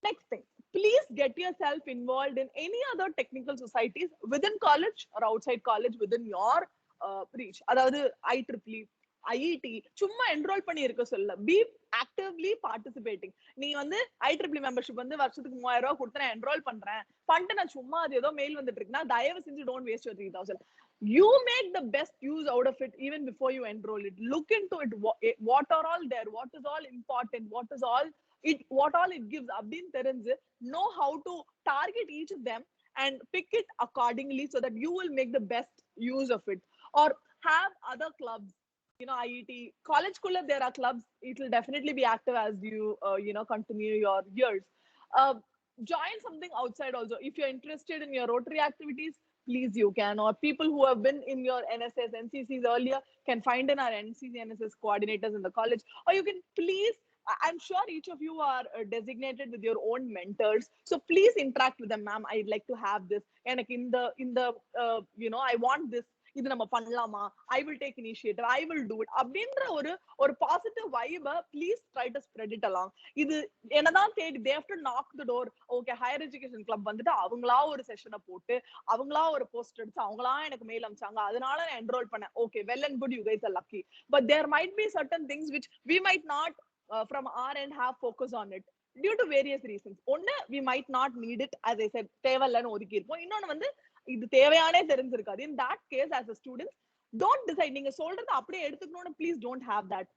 Next thing, please get yourself involved in any other technical societies within college or outside college within your reach. அதாவது IEEE, IET சும்மா enroll பண்ணி இருக்க சொல்ல, be actively participating. நீ IEEE membership வருஷத்துக்கு 3000 ரூபாய் கொடுத்து நான் enroll பண்றேன் பண்ணிட்டு நான் சும்மா அது ஏதோ மெயில் வந்துட்டு இருக்குன்னா, தயவு செஞ்சு don't waste your 3000. You make the best use out of it even before you enroll it. Look into it, what are all there, what is all important, what all it gives. அப்படின்னு தெரிஞ்சு know how to target each of them and pick it accordingly, so that you will make the best use of it. Or have other clubs. IET college kulla there are clubs. It will definitely be active as you continue your years. Join something outside also. If you're interested in your Rotary activities, please you can. Or people who have been in your NSS, NCCs earlier can find in our NCC, NSS coordinators in the college. Or you can please, I'm sure each of you are designated with your own mentors. So please interact with them. Ma'am, I'd like to have this. And in the I want this. இது நம்ம பண்ணலாமா, I will take initiative, I will do it அப்படின்ற ஒரு positive வைப please try to spread it along. இது என்னதான் தேடி they have to knock the door. Okay, higher education club வந்துட்டு அவங்களா ஒரு செஷனை போட்டு, அவங்களா ஒரு போஸ்ட் அடிச்சு, அவங்களா எனக்கு மெயில் அனுப்பிச்சாங்க, அதனால நான் என்ரோல் பண்ணேன். Okay, well and good, you guys are lucky. But there might be certain things which we might not from our end have focus on it due to various reasons. One, we might not need it, as I said, தேவையில்லைன்னு ஒதுக்கி இருப்போம். இன்னொன்னு இது தேவையானே தெரிஞ்சிருக்காது. In that case, as a student, don't decide. நீங்க சொல்றது அப்படியே எடுத்துக்கணும்னு please don't have that.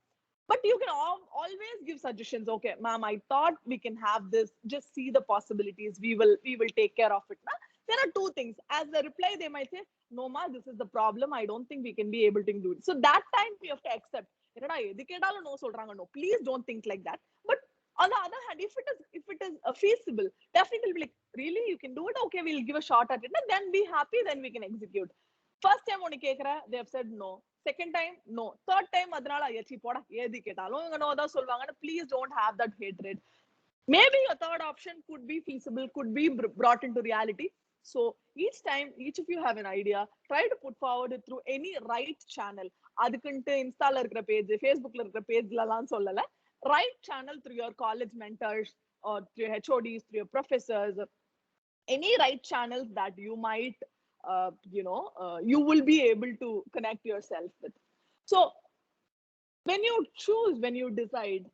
But you can always give suggestions. Okay, ma'am, I thought we can have this. Just see the possibilities. We will take care of it. There are two things. As the reply, they might say, no, ma, this is the problem. I don't think we can be able to do it. So that time we have to accept. No, please don't think like that. But on the other hand, if it is feasible, definitely be like, really, you can do it. Okay, we'll give a shot at it, and then be happy. Then we can execute. First time oni kekra, they have said no. Second time, no. Third time, adnala yachi poda edhi ketalo inga no da solvanga. Please don't have that hatred. Maybe your third option could be feasible, could be brought into reality. So each time, each of you have an idea. Try to put forward it through any right channel. Adukante Insta la irukra page, Facebook la irukra page la lan sollala. Right channel through your college mentors, or through your HODs, through your professors, any right channels that you might, you will be able to connect yourself with. So when you choose, when you decide,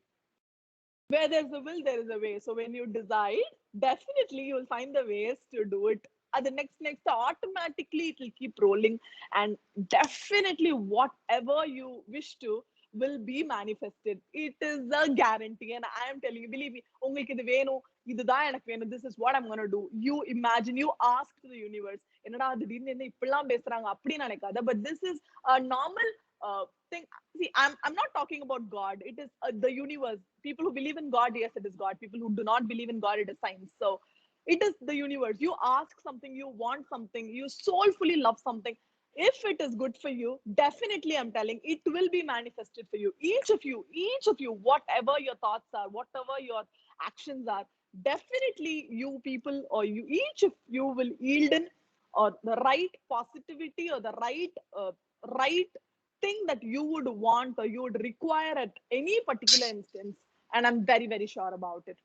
where there's a will, there is a way. So when you decide, definitely you will find the ways to do it. At the next, automatically it will keep rolling, and definitely whatever you wish to will be manifested. It is a guarantee, and I am telling you, believe me, ungalku idu venum, idudha enak venum, this is what I'm going to do. You imagine, you ask to the universe, enada thidirnu enna ippilla pesranga appdi nenikada. But this is a normal thing. See, I'm not talking about God. It is the universe. People who believe in God, yes, it is God. People who do not believe in God, it is science. So it is the universe. You ask something, you want something, you soulfully love something. If it is good for you, definitely I'm telling, it will be manifested for you. Each of you, whatever your thoughts are, whatever your actions are, definitely you people, or you, each of you will yield in, or the right positivity, or the right thing that you would want or you would require at any particular instance and I'm very, very sure about it.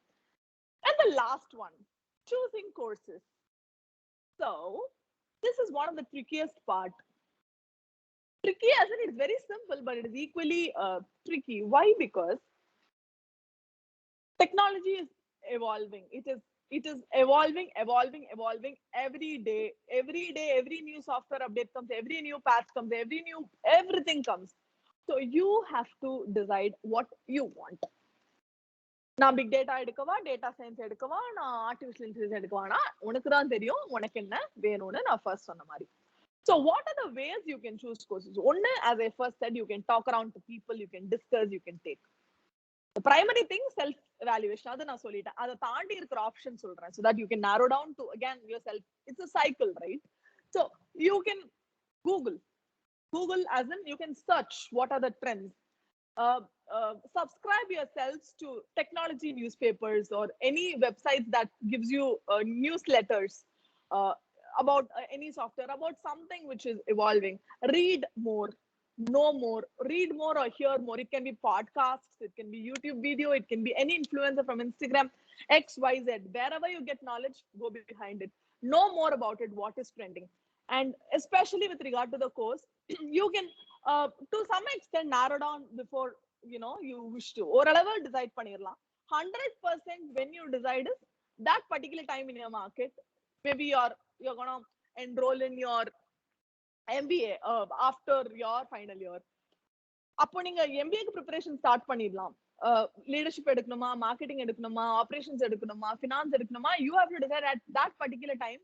And the last one, choosing courses. So this is one of the trickiest part. Tricky as in it's very simple, but it is equally tricky. Why? Because technology is evolving. It is evolving every day. Every new software update comes, every new patch comes, everything comes. So you have to decide what you want. நான் big data எடுக்கவா, data science எடுக்கவா, நான் artificial intelligence எடுக்கவானா, உனக்கு தான் தெரியும் உனக்கு என்ன வேணும்னு நான் first சொன்ன மாதிரி. So what are the ways you can choose courses? One, as I first said, you can talk around to people, you can discuss, you can take. The primary thing, self evaluation. Adha na solita. Adha taandi irukra option solren, so that you can narrow down to again yourself. It's a cycle, right? So you can Google as in you can search what are the trends. Subscribe yourselves to technology newspapers or any websites that gives you newsletters about any software, about something which is evolving. Read more, know more, read more or hear more. It can be podcasts, it can be YouTube video, it can be any influencer from Instagram, XYZ. Wherever you get knowledge, go behind it. Know more about it, what is trending. And especially with regard to the course, you can to some extent narrow down before you wish to. Or level decide panirla. 100% when you decide is that particular time in your market. Maybe you're gonna enroll in your MBA after your final year. அப்போ நீங்க MBA preparation start பண்ணிடலாம். Leadership எடுக்கணுமா, marketing எடுக்கணுமா, operations எடுக்கணுமா, finance எடுக்கணுமா, you have to decide at that particular time.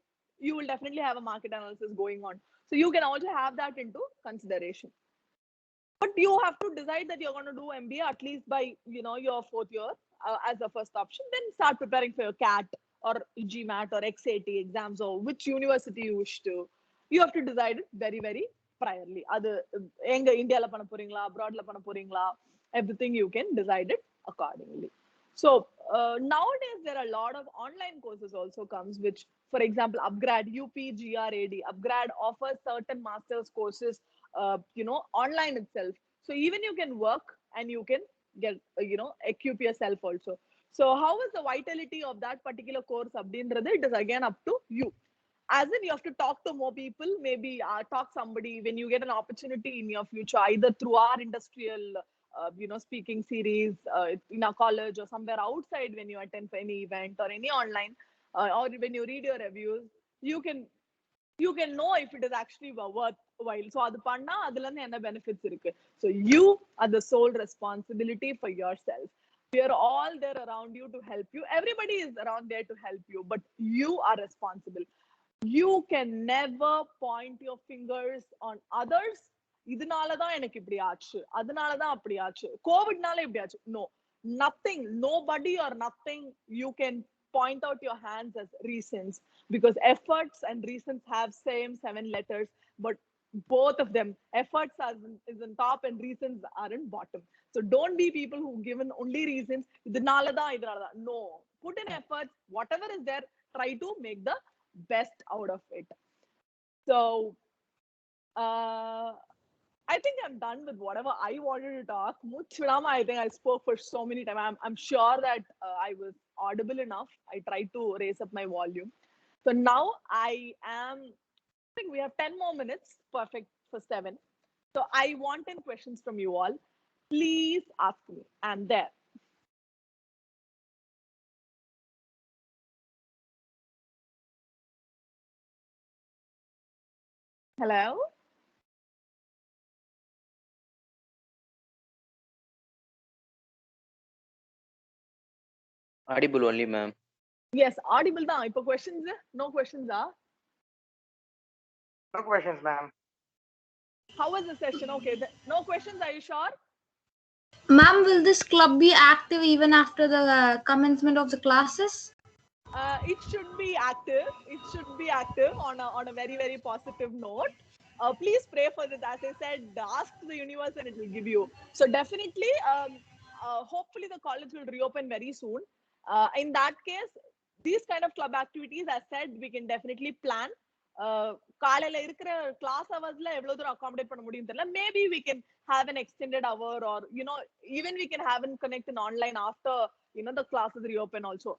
You will definitely have a market analysis going on. So you can also have that into consideration. But you have to decide that you're going to do MBA at least by your 4th year as the first option. Then start preparing for your CAT or GMAT or XAT exams or which university you wish to. You have to decide it very, very priorly. Adu enga India la panna poringla, abroad la panna poringla, everything you can decide it accordingly. So nowadays there are a lot of online courses also comes, which for example Upgrad, UPGRAD, Upgrad offers certain masters courses online itself. So even you can work and you can get equip yourself also. So how is the vitality of that particular course abdindrathu? It is again up to you. As in you have to talk to more people, maybe talk somebody when you get an opportunity in your future, either through our industrial speaking series in a college or somewhere outside, when you attend for any event or any online or when you read your reviews, you can know if it is actually worthwhile. So adu panna adula irundhu enna benefits irukku. So you are the sole responsibility for yourself. We are all there around you to help you. Everybody is around there to help you, but you are responsible. You can never point your fingers on others. இதனால தான் எனக்கு இப்படி ஆச்சு, அதனால தான் அப்படி ஆச்சு, கோவிட்னால இப்படி ஆச்சு. No, nothing, nobody or nothing you can point out your hands as reasons, because efforts and reasons have same 7 letters, but both of them, efforts is in top and reasons are in bottom. So don't be people who given only reasons. இதனால தான். No, put in efforts, whatever is there, try to make the best out of it. So I think I'm done with whatever I wanted to talk. I think I spoke for so many times. I'm sure that I was audible enough. I tried to raise up my volume. So now I think we have 10 more minutes, perfect for 7. So I want 10 questions from you all. Please ask me. I'm there. Hello? Audible only, ma'am. Yes, audible da. Ipo questions? No questions, No questions, ma'am. How was the session? Okay, no questions. Are you sure? Ma'am, will this club be active even after the commencement of the classes? It should be active. It should be active on a very, very positive note. Please pray for this. As I said, ask the universe and it will give you. So definitely, hopefully the college will reopen very soon. In that case, these kind of club activities, as said, we can definitely plan. காலையில இருக்கிற class ஹவர்ஸ்ல எவ்வளவு தூரம் accommodate பண்ண முடியும் தெரியல. Maybe we can have an extended hour, or even we can have and connect in online after the classes reopen also.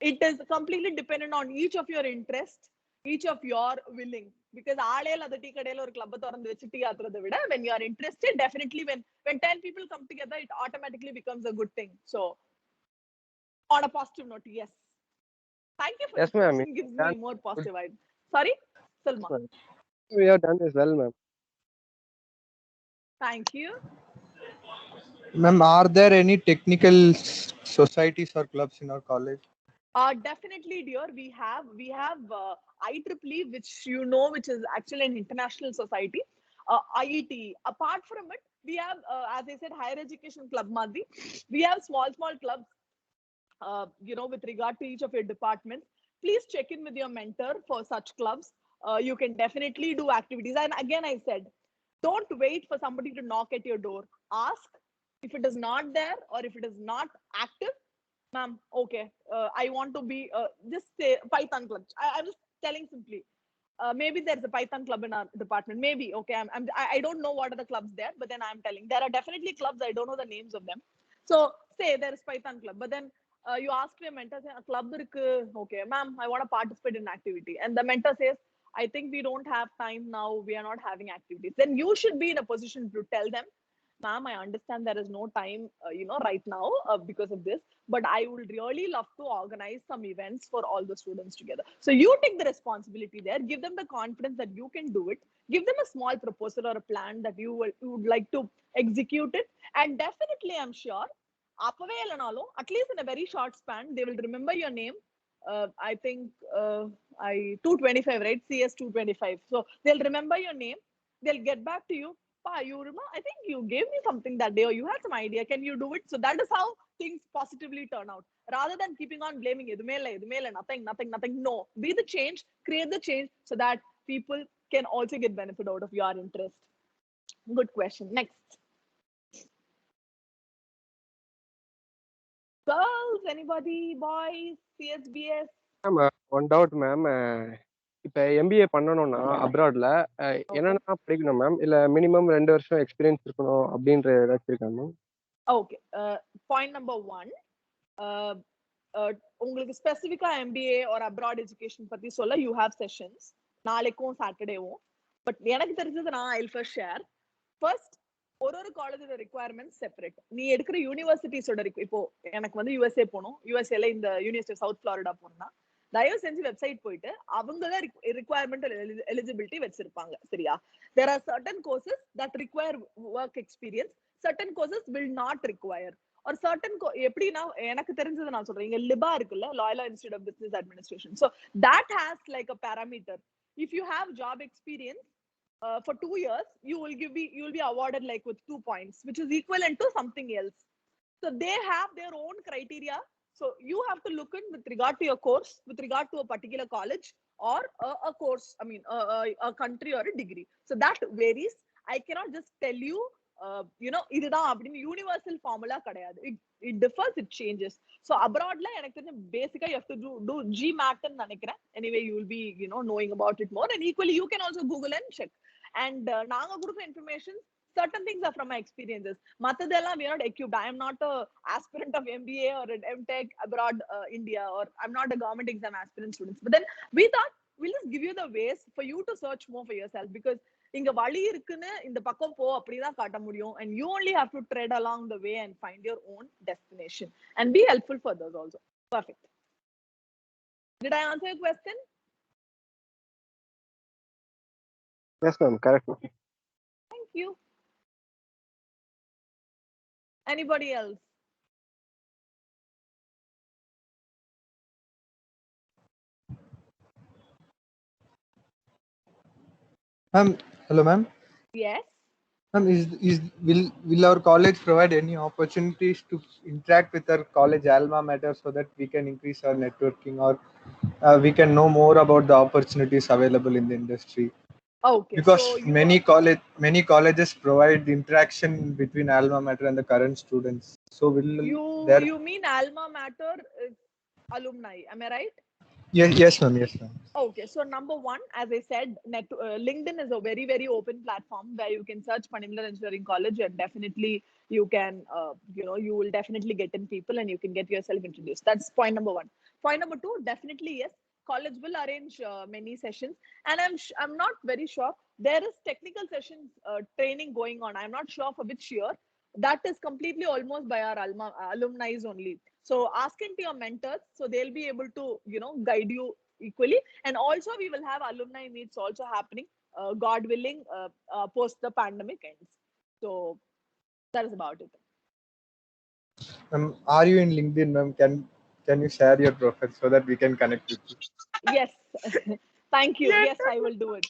It is completely dependent on each of your interest, each of your willing. Because ஆளேல அந்த tea கடையில ஒரு club திறந்து வச்சு tea ஆத்துறதை விட, when you are interested, definitely when 10 people come together, it automatically becomes a good thing. So on a positive note, yes. Thank you for Yes, the ma'am. question. Gives me more positive vibe. Sorry, Salma. We have done this well, ma'am. Thank you. Ma'am, are there any technical societies or clubs in our college? Definitely, dear. We have IEEE, which which is actually an international society. IET. Apart from it, we have, as I said, higher education club Madhi. We have small clubs, with regard to each of your departments. Please check in with your mentor for such clubs. You can definitely do activities. And again, I said, don't wait for somebody to knock at your door. Ask. If it is not there or if it is not active, ma'am, okay, I want to be, just say Python club. I'm just telling simply. Maybe there's a Python club in our department. Maybe, okay. I don't know what are the clubs there, but then I'm telling there are definitely clubs. I don't know the names of them. So say there is Python club, but then you ask your mentor, say, a club irukku, okay, ma'am, I want to participate in activity, and the mentor says, I think we don't have time now. We are not having activities. Then you should be in a position to tell them, ma'am, I understand there is no time, right now because of this, but I would really love to organize some events for all the students together. So you take the responsibility there, give them the confidence that you can do it, give them a small proposal or a plan that you would like to execute it, and definitely I'm sure, at least in a very short span, they will remember your name. I think I 225, right? CS 225. So they'll remember your name. They'll get back to you. You remember? I think you gave me something that day, or you had some idea. Can you do it? So that is how things positively turn out. Rather than keeping on blaming nothing. No, be the change, create the change, so that people can also get benefit out of your interest. Good question. Next. Girls, anybody? Boys? CSBS? Ma'am, one doubt, ma'am. இப்போ MBA பண்ணணும்னா அப்ராட்ல என்னென்ன படிக்கணும் ma'am? இல்ல minimum 2 வருஷம் experience இருக்கணும் அப்படின்ற ஏதாச்சும் இருக்கா மேம்? Okay. Point number 1. உங்களுக்கு ஸ்பெசிஃபிக்கா MBA or abroad education பத்தி சொல்ல, you have sessions நாளைக்கும் சாட்டர்டேவும். பட் எனக்கு தெரிஞ்சது நான் I'll first share. First, ஒரு காலேஜோட ரிக்வயர்மெண்ட் செப்பரேட். நீ எடுக்கிற யூனிவர்சிட்டிஸோட இப்போ எனக்கு வந்து USA போகணும், USAல இந்த யூனிவர்சிட்டி சவுத் ஃப்ளாரிடா போகணும்னா, தயவு செஞ்சு வெப்சைட் போயிட்டு அவங்கள ரிக்வயர்மெண்ட் எலிஜிபிலிட்டி வச்சிருப்பாங்க. சரியா? There are certain courses that require work experience, certain courses will not require, or certain எப்படின்னா எனக்கு தெரிஞ்சது நான் சொல்றேன். இங்க லிபா இருக்குல்ல, Loyola Institute of Business Administration. So that has like a parameter. If you have job experience for 2 years, you will be awarded like with 2 points, which is equivalent to something else. So they have their own criteria. So you have to look in with regard to your course, with regard to a particular college or a course, I mean a country or a degree. So that varies. I cannot just tell you, இதுதான் அப்படின்னு universal formula கிடையாது. It differs, it changes. So abroadல எனக்கு தெரிஞ்ச பேசிக்கா you have to do GMAT ன்னு நினைக்கிறேன். Anyway, you will be knowing about it more, and equally you can also Google and check. And நாங்க கொடுக்குற information, certain things are from my experiences. Matadella, we are not equipped. I am not a aspirant of MBA or an MTech abroad India, or I'm not a government exam aspirant students. But then we thought we'll just give you the ways for you to search more for yourself, because இங்க வழி இருக்குன்னு இந்த பக்கம் போ அப்படிதான் காட்ட முடியும், and you only have to tread along the way and find your own destination and be helpful for others also. Perfect. Did I answer your question? Yes, ma'am. Correct. Thank you. Anybody else? Ma'am, hello, ma'am. Yes. Ma'am, will our college provide any opportunities to interact with our college alma mater so that we can increase our networking, or we can know more about the opportunities available in the industry? Okay. Because so many colleges provide the interaction between alma mater and the current students. So will you mean alma mater is alumni? Am I right? Yes, ma'am. Yes, ma'am. Okay, so number one, as I said, LinkedIn is a very, very open platform where you can search Panimlar Engineering College, and definitely you can, you will definitely get in people and you can get yourself introduced. That's point number one. Point number two, definitely yes, college will arrange many sessions, and I'm not very sure there is technical sessions training going on. I'm not sure for which year. That is completely almost by our alumni only. So ask into your mentors, so they'll be able to guide you equally. And also we will have alumni meets also happening, god willing, post the pandemic ends. So that is about it. Are you in LinkedIn, ma'am? Can you share your profile so that we can connect with you? Yes. Thank you. Yes, I will do it.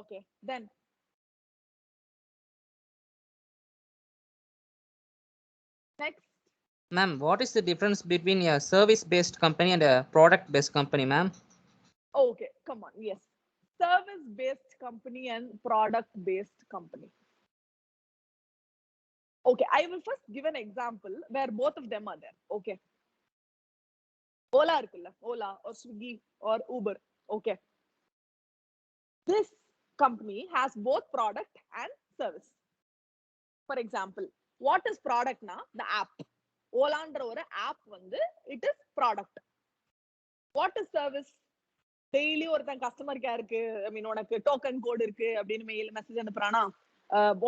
Okay, then next. Ma'am, what is the difference between a service-based company and a product-based company, ma'am? Okay, come on. Yes, service based company and product based company. Okay, I will first give an example where both of them are there. Okay, Ola or Swiggy or Uber. Okay, this company has both product and service. For example, what is product na? The app. Olaன்ற ஒரு app வந்து it is product. What is service? Daily ஒருத்தன் customer கேருக்கு, ஐ மீன் உனக்கு token code இருக்கு அப்படின்னு message அனுப்புறானா,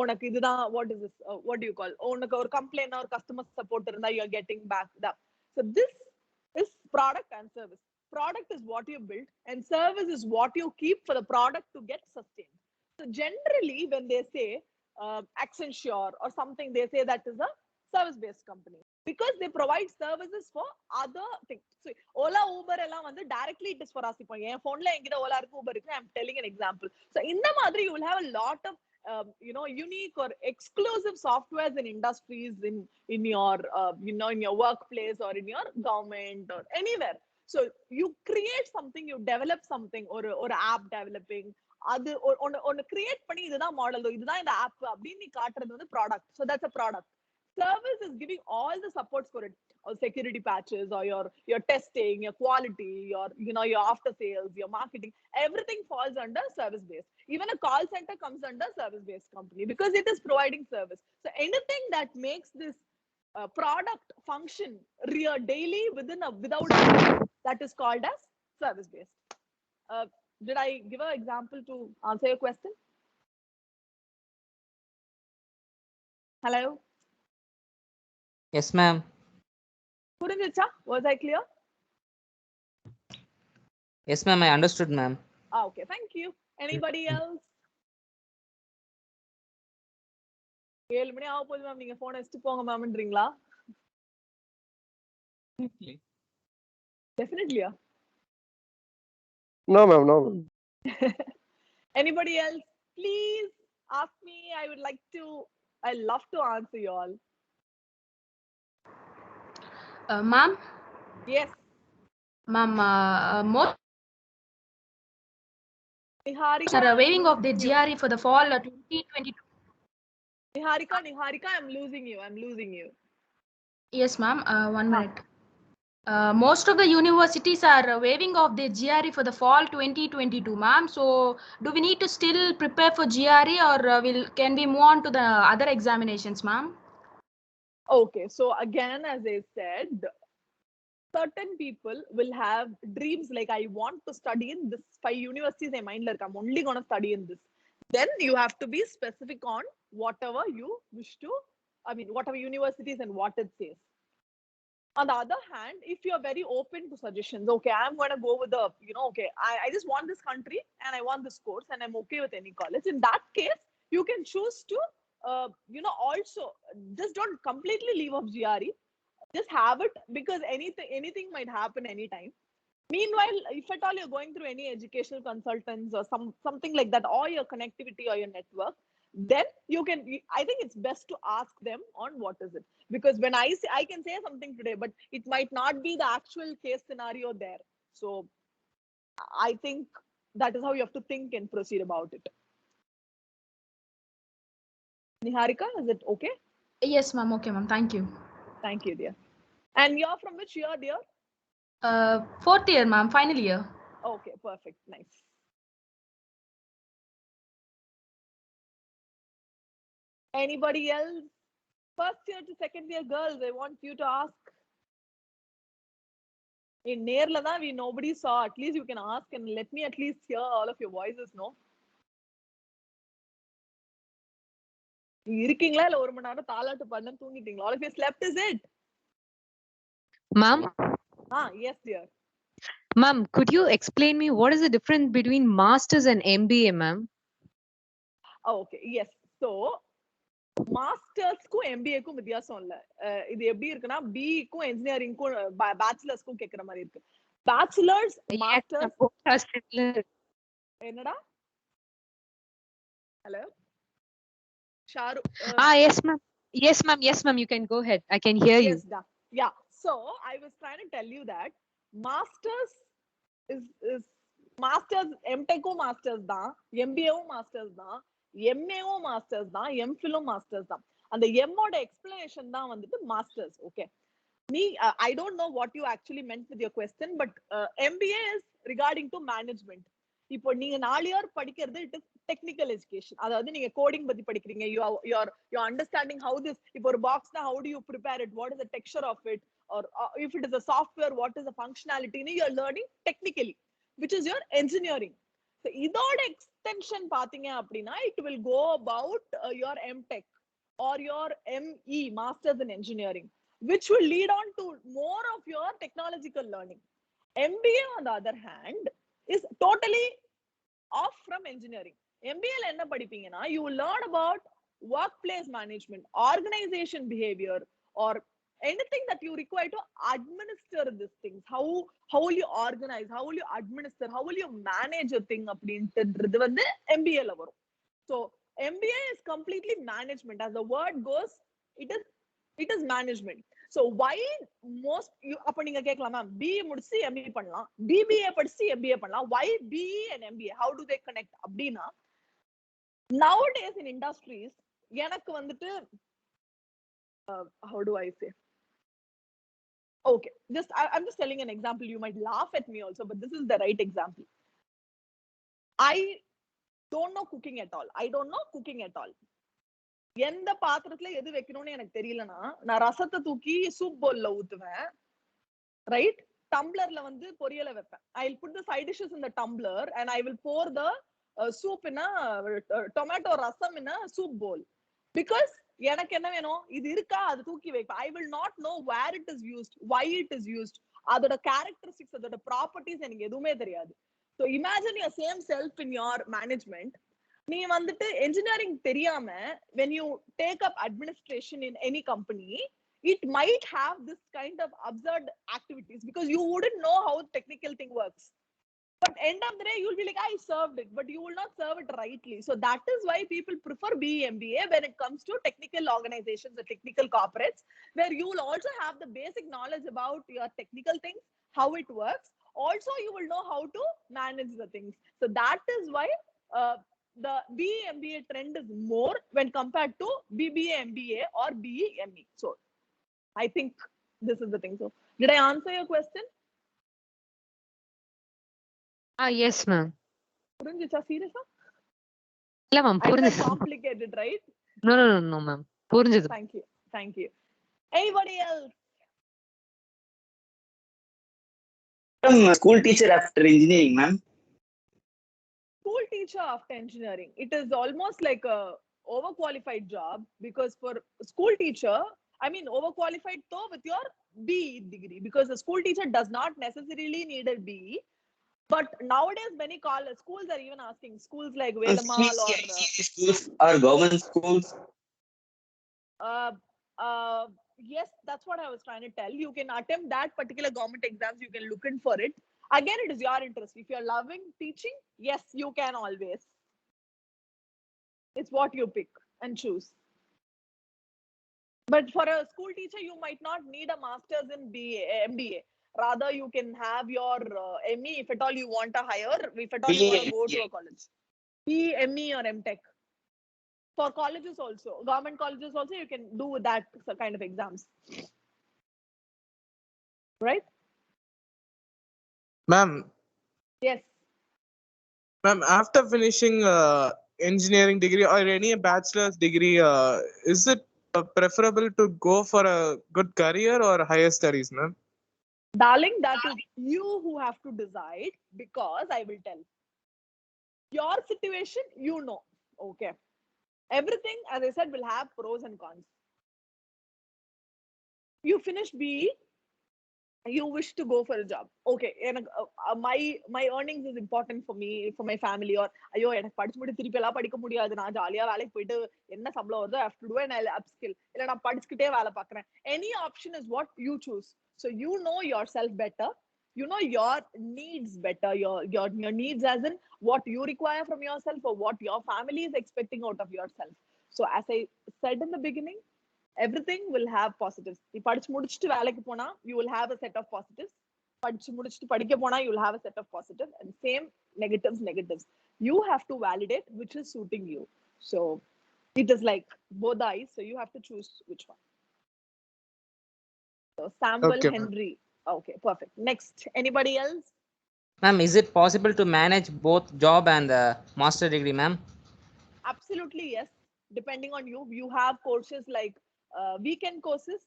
உனக்கு இதுதான் what do you call, உனக்கு ஒரு கம்ப்ளைண்ட் ஒரு கஸ்டமர் சப்போர்ட் இருந்தா you are getting back that. So this is product and service. Product is what you build and service is what you keep for the product to get sustained. So generally when they say Accenture or something, they say that is a service based company because they provide services for other things. So Ola, Uber எல்லாம் வந்து directly it is for us. இப்போ என் போன்ல என்கிட்ட Ola இருக்கு, Uber இருக்கு, I'm telling an example. So இந்த மாதிரி you will have a lot of unique or exclusive softwares in industries, in your in your workplace or in your government or anywhere. So you create something, you develop something, or app developing அது ஒன்னு create பண்ணி இதுதான் model, இதுதான் இந்த app அப்படின்னு நீ காட்டுறது வந்து product. So that's a product. Service is giving all the supports for it, or security patches, or your testing, your quality, your after sales, your marketing. Everything falls under service based. Even a call center comes under service based company because it is providing service. So anything that makes this product function real daily without that is called as service based. Did I give an example to answer your question? Hello? Yes, ma'am. புரிஞ்சுச்சா? Was I clear? Yes, ma'am. I understood, ma'am. Okay, thank you. Anybody else? 7 மணி ஆக போகுது ma'am, நீங்க phone வச்சுட்டு போங்க மேம்ன்றீங்களா? Definitely. No, ma'am. No. Anybody else? Please ask me. I love to answer you all. Ma'am? Yes. Ma'am, most Niharika, are waiving of the GRE for the fall 2022. Niharika, I'm losing you. Yes, ma'am. 1 minute. Most of the universities are waiving off their GRE for the fall 2022, ma'am. So, do we need to still prepare for GRE, or can we move on to the other examinations, ma'am? Okay, so again, as I said, certain people will have dreams like, I want to study in this 5 universities in mind, like I'm only going to study in this. Then you have to be specific on whatever you wish to, whatever universities and what it says. On the other hand, if you're very open to suggestions, okay, I'm going to go with okay, I just want this country and I want this course and I'm okay with any college. In that case, you can choose to, also just don't completely leave off GRE. Just have it, because anything might happen anytime. Meanwhile, if at all you're going through any educational consultants or something like that, or your connectivity or your network, then I think it's best to ask them on what is it. Because when I can say something today, but it might not be the actual case scenario there. So I think that is how you have to think and proceed about it. Niharika, is it okay? Yes, ma'am. Okay, ma'am. Thank you. Thank you, dear. And you're from which year, dear? Fourth year, ma'am. Final year. Okay, perfect. Nice. Anybody else? First year to second year girls, I want you to ask. In Nerla, we nobody saw. At least you can ask and let me at least hear all of your voices, no? இருக்கீங்களா இல்ல ஒரு மணி நேரம் தாலாட்டு பண்ண தூங்கிட்டீங்களா? All of you slept, is it? Ma'am, Yes, dear. ma'am, could you explain me what is the difference between masters and MBA, ma'am? Okay, yes. So, மாஸ்டர்ஸ்க்கும் எம்பிஏக்கும் வித்தியாசம் இல்ல. இது எப்படி இருக்குன்னா பிக்கும் இன்ஜினியரிங்க்கும் பேச்சுலர்ஸ்க்கும் கேக்குற மாதிரி இருக்கு. பேச்சுலர்ஸ் மாஸ்டர்ஸ் என்னடா? Hello Sharu. Yes, ma'am. Yes, ma'am. Yes, ma'am. You can go ahead. I can hear you. Yes, da. Yeah. So I was trying to tell you that masters is masters, MTech masters தான், MBA masters தான், MA masters தான், MPhil masters தான். அந்த M ஓட explanation தான் வந்துட்டு masters. Okay. I don't know what you actually meant with your question, but MBA is regarding to management. இப்போ நீங்க 4 year படிக்கிறது it is technical education. அதாவது நீங்க கோடிங் பத்தி படிக்கிறீங்க. you are understanding how this, இப்போ ஒரு பாக்ஸ்னா how do you prepare it, what is the texture of it, or if it is a software, what is the functionality, you are learning technically, which is your engineering. So இதோட extension பாத்தீங்க அப்படின்னா it will go about your MTech or your ME, masters in engineering, which will lead on to more of your technological learning. MBA on the other hand is totally off from engineering. MBA la enna padipinga, you will learn about workplace management, organization behavior, or anything that you require to administer these things. How will you organize, how will you administer, how will you manage a thing அப்படின்றது வந்து MBA la varum. So MBA is completely management. As the word goes, it is management. So why most you அப்ப நீங்க கேட்கலாம் ma'am BE முடிச்சு MBA பண்ணலாம், BBA படிச்சு MBA பண்ணலாம், why BE and MBA, how do they connect அப்படின்னா nowadays in industries எனக்கு வந்துட்டு how do I say, okay, I'm just telling an example. You might laugh at me also, but this is the right example. I don't know cooking at all. எந்த பாத்திரத்துல எது வைக்கணும்னு எனக்கு தெரியலனா நான் ரசத்தை தூக்கி சூப் பவுல்ல ஊத்துவேன், ரைட்? டம்ளர்ல வந்து பொரியலை வைப்பேன். I will put the side dishes in the tumbler and I will pour the soup in a tomato rasam in a soup bowl, because எனக்கு என்ன வேணும், இது இருக்கா அது தூக்கி வைப்பேன். I will not know where it is used, why it is used, அதோட characteristics, அதோட properties எனக்கு எதுவுமே தெரியாது. So imagine your same self in your management. நீ வந்துட்டு engineering தெரியாம when you take up administration in any company, it might have this kind of absurd activities because you wouldn't know how the technical thing works. But end of the day, you'll be like, I served it, but you will not serve it rightly. So that is why people prefer BE MBA when it comes to technical organizations or technical corporates, where you will also have the basic knowledge about your technical things, how it works. Also, you will know how to manage the things. So that is why the BE MBA trend is more when compared to BBA MBA or BE ME. So I think this is the thing. So did I answer your question? Yes, ma'am. புரிஞ்சுச்சா சீரியஸா? இல்ல ma'am புரிஞ்சுது. Complicated, right? No ma'am. புரிஞ்சுது. Thank you. Anybody else? School teacher after engineering, ma'am. School teacher after engineering, it is almost like a overqualified job, because for school teacher, I mean overqualified though with your BE degree, because the school teacher does not necessarily need a BE. But nowadays many schools are even asking, schools like Vedamal or schools or government schools. Yes, that's what I was trying to tell. You can attempt that particular government exams, you can look in for it. Again, it is your interest. If you're loving teaching, yes, you can always. It's what you pick and choose. But for a school teacher, you might not need a master's in MBA. Rather, you can have your ME if at all you want a higher, if at all you want to go to a college. ME or MTech. For colleges also, government colleges also, you can do that kind of exams. Right? Ma'am, Yes. ma'am, after finishing engineering degree or any bachelor's degree, is it preferable to go for a good career or higher studies, ma'am? Darling, that is you who have to decide, because I will tell. Your situation, you know. Okay. Everything, as I said, will have pros and cons. You finish BE, you wish to go for a job. Okay. And my earnings is important for me, for my family, or ஐயோ எனக்கு படிச்சு முடி திருப்பி எல்லாம் படிக்க முடியாது, நான் ஜாலியா வேலைக்கு போயிட்டு என்ன சம்பளம் வருதோ I have to do and I'll upskill, இல்ல நான் படிச்சுக்கிட்டே வேலை பார்க்கறேன். Any option is what you choose. So you know yourself better, you know your needs better, your needs as in what you require from yourself or what your family is expecting out of yourself. So as I said in the beginning, everything will have positives. நீ படிச்சு முடிச்சிட்டு வேலைக்கு போனா you will have a set of positives. படிச்சு முடிச்சிட்டு படிக்க போனா you will have a set of positives, and same negatives. You have to validate which is suiting you. So it is like both eyes, so you have to choose which one. So Samuel Okay, ma'am. Henry. Okay, perfect. Next, anybody else? Ma'am, is it possible to manage both job and master degree, ma'am? Absolutely yes, depending on you. You have courses like weekend courses.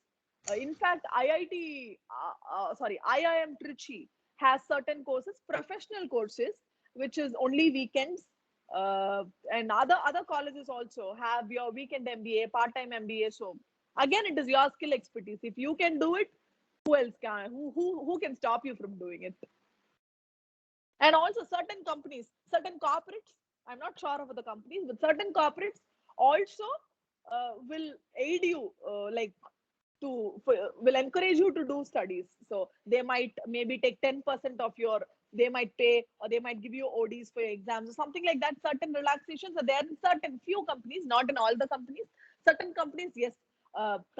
In fact, IIM Trichy has certain courses, professional courses, which is only weekends. And other colleges also have your weekend MBA, part-time MBA. So again, it is your skill expertise. If you can do it, who else can? Who can stop you from doing it? And also certain companies, certain corporates, I'm not sure of the companies, but certain corporates also will aid you, will encourage you to do studies. So they might maybe take 10% of your, they might pay, or they might give you ODs for your exams or something like that. Certain relaxations are there in certain few companies, not in all the companies. Certain companies, yes,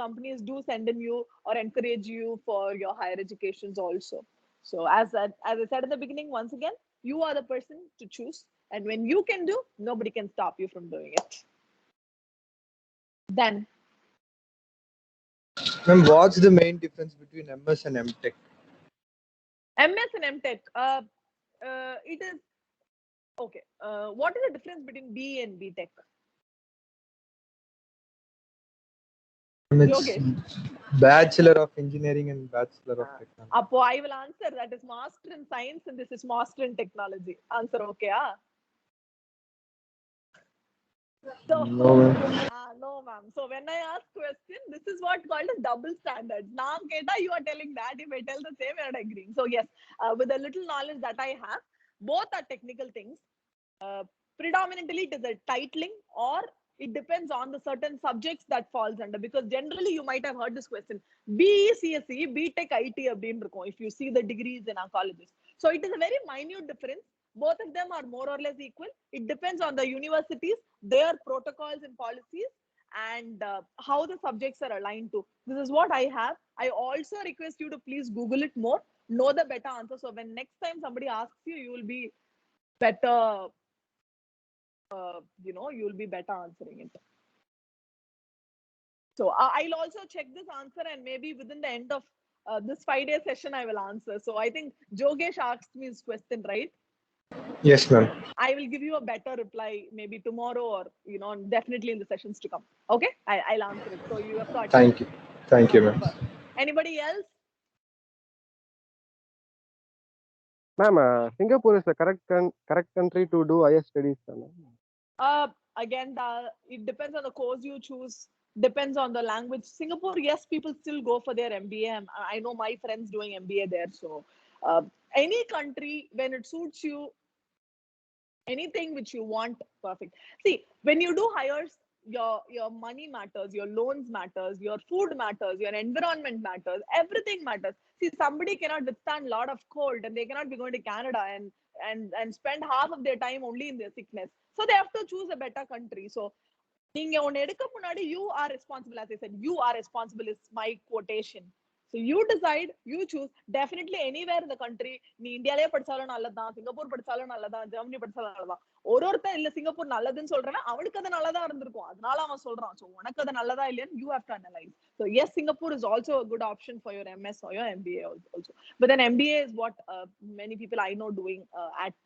companies do send in you or encourage you for your higher educations also. So as I said in the beginning, once again, you are the person to choose, and when you can do, nobody can stop you from doing it. Then Ma'am, what's the main difference between MS and MTech? MS and MTech, it is okay. What is the difference between B and BTech? It's Yogesh. Bachelor of Engineering and Bachelor of Technology. Appo I will answer, that is master in science and this is master in technology. Answer okay, ah? So No, ma'am. no ma'am. So when I ask question, this is what called as double standards. Naam keta, you are telling that. If I tell the same, you are not agreeing. So yes, with the little knowledge that I have, both are technical things. Predominantly it is a titling, or it depends on the certain subjects that falls under, because generally you might have heard this question, BE CSE, BTech IT அப்படின்னு இருக்கும், if you see the degrees in our colleges. So it is a very minute difference. Both of them are more or less equal. It depends on the universities, their protocols and policies, and how the subjects are aligned to. This is what I have. I also request you to please Google it more, know the better answer. So when next time somebody asks you, you will be better, you will be better answering it. So I'll also check this answer, and maybe within the end of this 5-day session, I will answer. So I think Jogesh asked me this question, right? Yes, ma'am. I will give you a better reply maybe tomorrow, or definitely in the sessions to come. Okay, I'll answer it. So you have got. Thank you. Thank you, ma'am. Anybody else? Ma'am, Singapore is the correct country to do higher studies. Again, it depends on the course you choose. Depends on the language. Singapore, yes, people still go for their MBA. I know my friends doing MBA there. So any country, when it suits you, anything which you want, perfect. See, when you do hires, your money matters, your loans matters, your food matters, your environment matters, everything matters. See, somebody cannot withstand a lot of cold, and they cannot be going to Canada and spend half of their time only in their sickness. So they have to choose a better country. So you are responsible. As I said, you are responsible is my quotation. So you decide, you choose. Definitely anywhere in the country, நீ இந்தியாலயே படிச்சாலும் நல்லதான், Singapore படிச்சாலும் நல்லதான், Germany படிச்சாலும் நல்லதான். ஒருத்தன் இல்ல Singapore நல்லதுன்னு சொல்றேன்னா அவனுக்கு அது நல்லதா இருந்திருக்கும், அதனால அவன் சொல்றான். So உனக்கு அது நல்லதா இல்லையான்னு you have to analyze. So yes, Singapore is also a good option for your MS or your MBA also. But then MBA is what many people I know doing at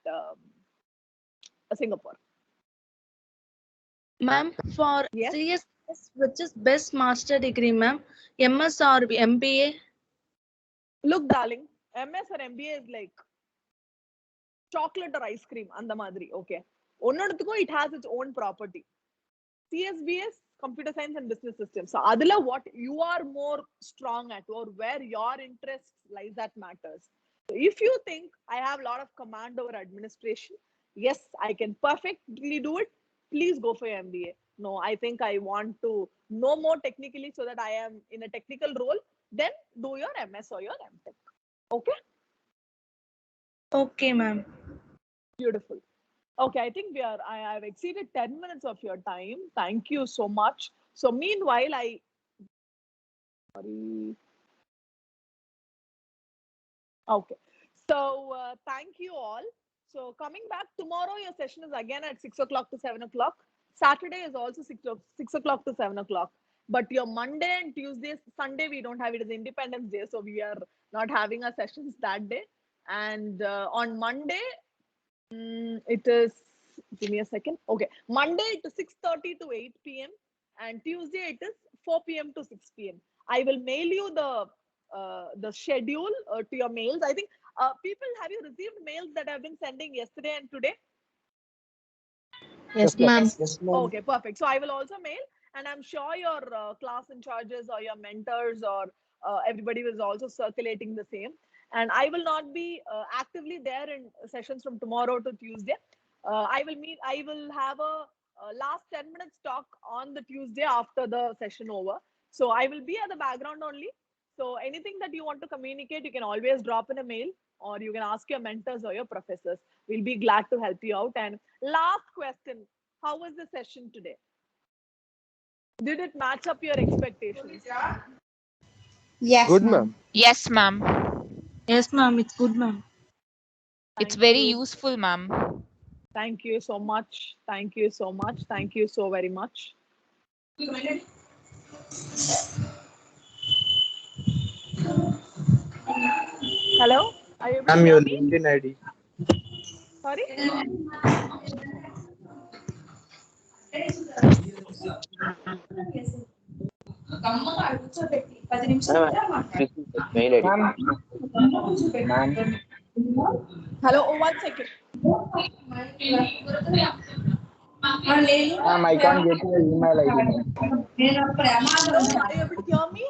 Singapore. Ma'am, for Yes? CSS, which is best master degree, ma'am? MS or MBA? Look, darling, MS or MBA is like chocolate or ice cream and the madri. Okay, onnodukku it has its own property. CSBS, computer science and business systems. So adila what you are more strong at or where your interest lies, that matters. So if you think I have a lot of command over administration, yes, I can perfectly do it, please go for your MBA. No, I think I want to know more technically so that I am in a technical role, then do your MS or your MTech. Okay? Okay, ma'am. Beautiful. Okay, I think I've exceeded 10 minutes of your time. Thank you so much. So meanwhile, okay. So thank you all. So coming back tomorrow, your session is again at 6 o'clock to 7 o'clock. Saturday is also 6 o'clock to 7 o'clock. But your Monday and Tuesday, Sunday, we don't have it as Independence Day. So we are not having our sessions that day. And on Monday, it is, give me a second. Okay. Monday it is 6:30 to 8 p.m. and Tuesday it is 4 p.m. to 6 p.m. I will mail you the schedule to your mails. I think people, have you received mails that I have been sending yesterday and today? Yes, ma'am. Yes, ma'am. Okay, perfect. So I will also mail, and I'm sure your class in charges or your mentors or everybody was also circulating the same. And I will not be actively there in sessions from tomorrow to Tuesday. I will have a last 10 minutes talk on the Tuesday after the session over. So I will be at the background only. So anything that you want to communicate, you can always drop in a mail or you can ask your mentors or your professors. We'll be glad to help you out. And last question, how was the session today? Did it match up your expectations? Yes, Good, ma'am. ma'am. Yes, ma'am. Yes, ma'am. It's good, ma'am. It's Thank very you. useful, ma'am. Thank you so much. Thank you so much. Thank you so very much. Hello? Are you able to Ma'am, hear your me? LinkedIn ID. Sorry? Mail ID. Ma'am. Hello? Oh, 1 second. Ma'am, I can't get your email ID. Hello? Are you able to hear me?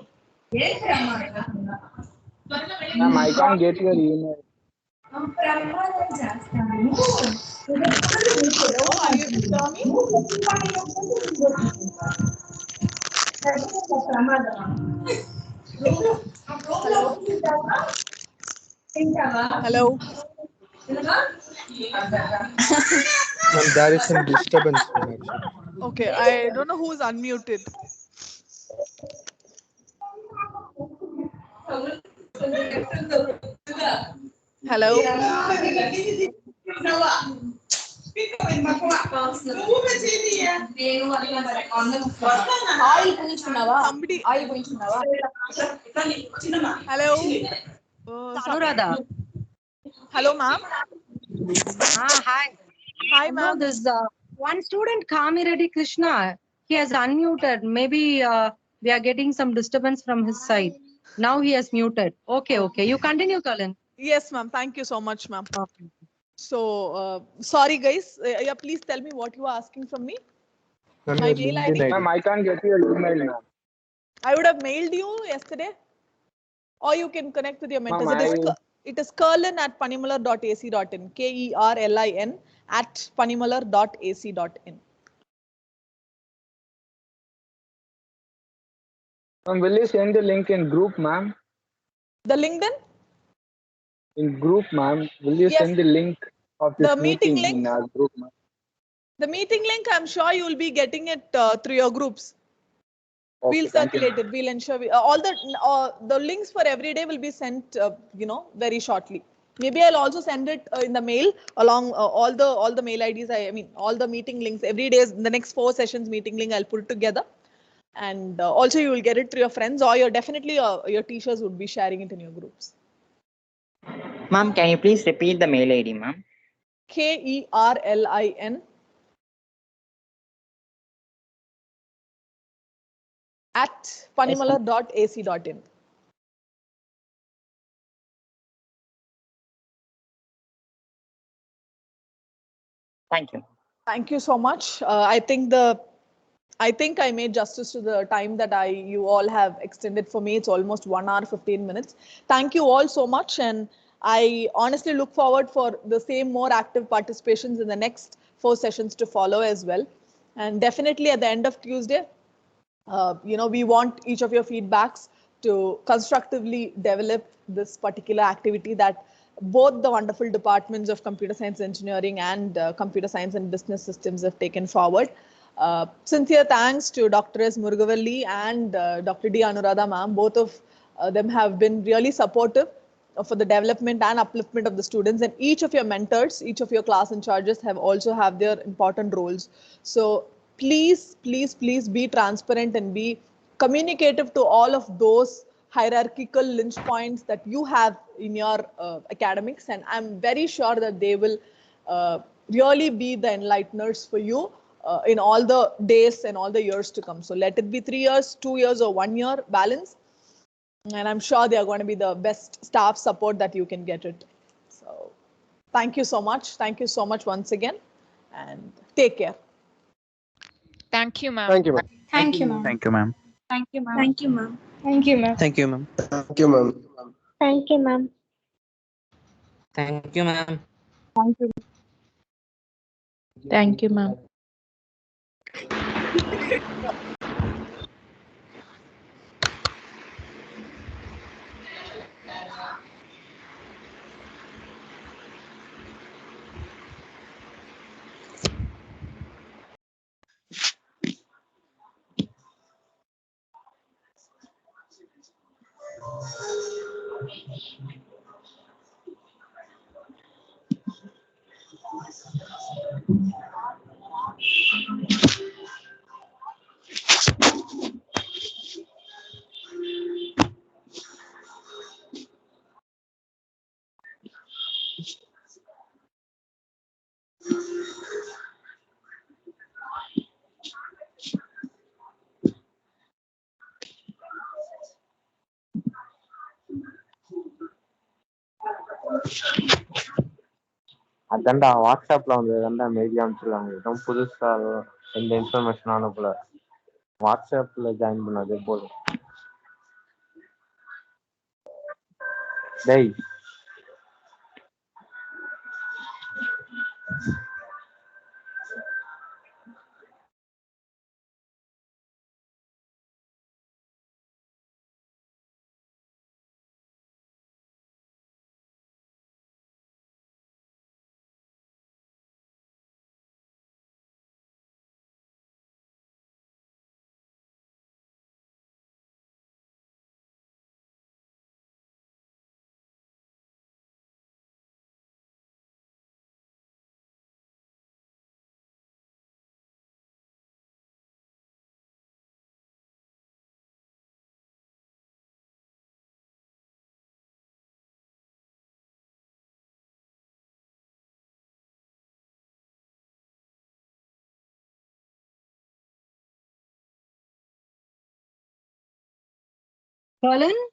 Ma'am, I can't get your email. Hello? Are you able to hear me? Hello? Hello? Ma'am, there is some disturbance, ma'am, actually. Okay, I don't know who's unmuted. Hello? Somebody. Hello? Anuradha. Hello, ma'am. Hi. Hi, No, ma'am. this one student, Kamireddy Krishna, he has unmuted. Maybe we are getting some disturbance from his side. Now he has muted. Okay, okay. You continue, Colin. Yes, ma'am. Thank you so much, ma'am. So, sorry, guys. Yeah, please tell me what you are asking from me. Ma'am, My your mail LinkedIn ID? ID. Ma'am, I can't get your email, ma'am. I would have mailed you yesterday. Or you can connect with your mentors. Ma'am, It is kerlin@panimalar.ac.in. KERLIN @panimalar.ac.in. Ma'am, will you send the link in group, ma'am? The LinkedIn? In group, ma'am. Will you Yes. send the link of this The meeting link? in our group, ma'am? The meeting link, I'm sure you will be getting it through your groups. We'll thank you, circulate it. We'll ensure all the links for every day will be sent, very shortly. Maybe I'll also send it in the mail along all the mail IDs. I mean, all the meeting links every day. The next 4 sessions meeting link I'll put it together, and also you will get it through your friends, or your teachers would be sharing it in your groups. Ma'am, can you please repeat the mail ID, ma'am? KERLIN at panimalar.ac.in. Thank you. Thank you so much. I think I made justice to the time that you all have extended for me. It's almost 1 hour 15 minutes. Thank you all so much, and I honestly look forward for the same more active participations in the next 4 sessions to follow as well. And definitely at the end of Tuesday, we want each of your feedbacks to constructively develop this particular activity that both the wonderful departments of computer science engineering and computer science and business systems have taken forward. Sincere thanks to Dr. S. Murugavalli and Dr. D. Anuradha ma'am. Both of them have been really supportive for the development and upliftment of the students, and each of your mentors, each of your class in charges have their important roles. So please be transparent and be communicative to all of those hierarchical lynch points that you have in your academics, and I'm very sure that they will really be the enlighteners for you in all the days and all the years to come. So let it be 3 years, 2 years, or 1 year balance, and I'm sure they are going to be the best staff support that you can get it. So thank you so much once again, and take care. Thank you, ma'am. Thank you, ma'am. Thank you, ma'am. Thank you, ma'am. Thank you, ma'am. Thank you, ma'am. Thank you, ma'am. Thank you, ma'am. Thank you, ma'am. Thank you, ma'am. Thank you, ma'am. Thank you. Thank you, ma'am. அதான்டா வாட்ஸ்அப்ல வந்து mail அனுப்பிச்சிருக்காங்க. எதுவும் புதுசா எந்த information அனுப்பல. வாட்ஸ்அப்ல join பண்ணது போதும். டேய் Colin?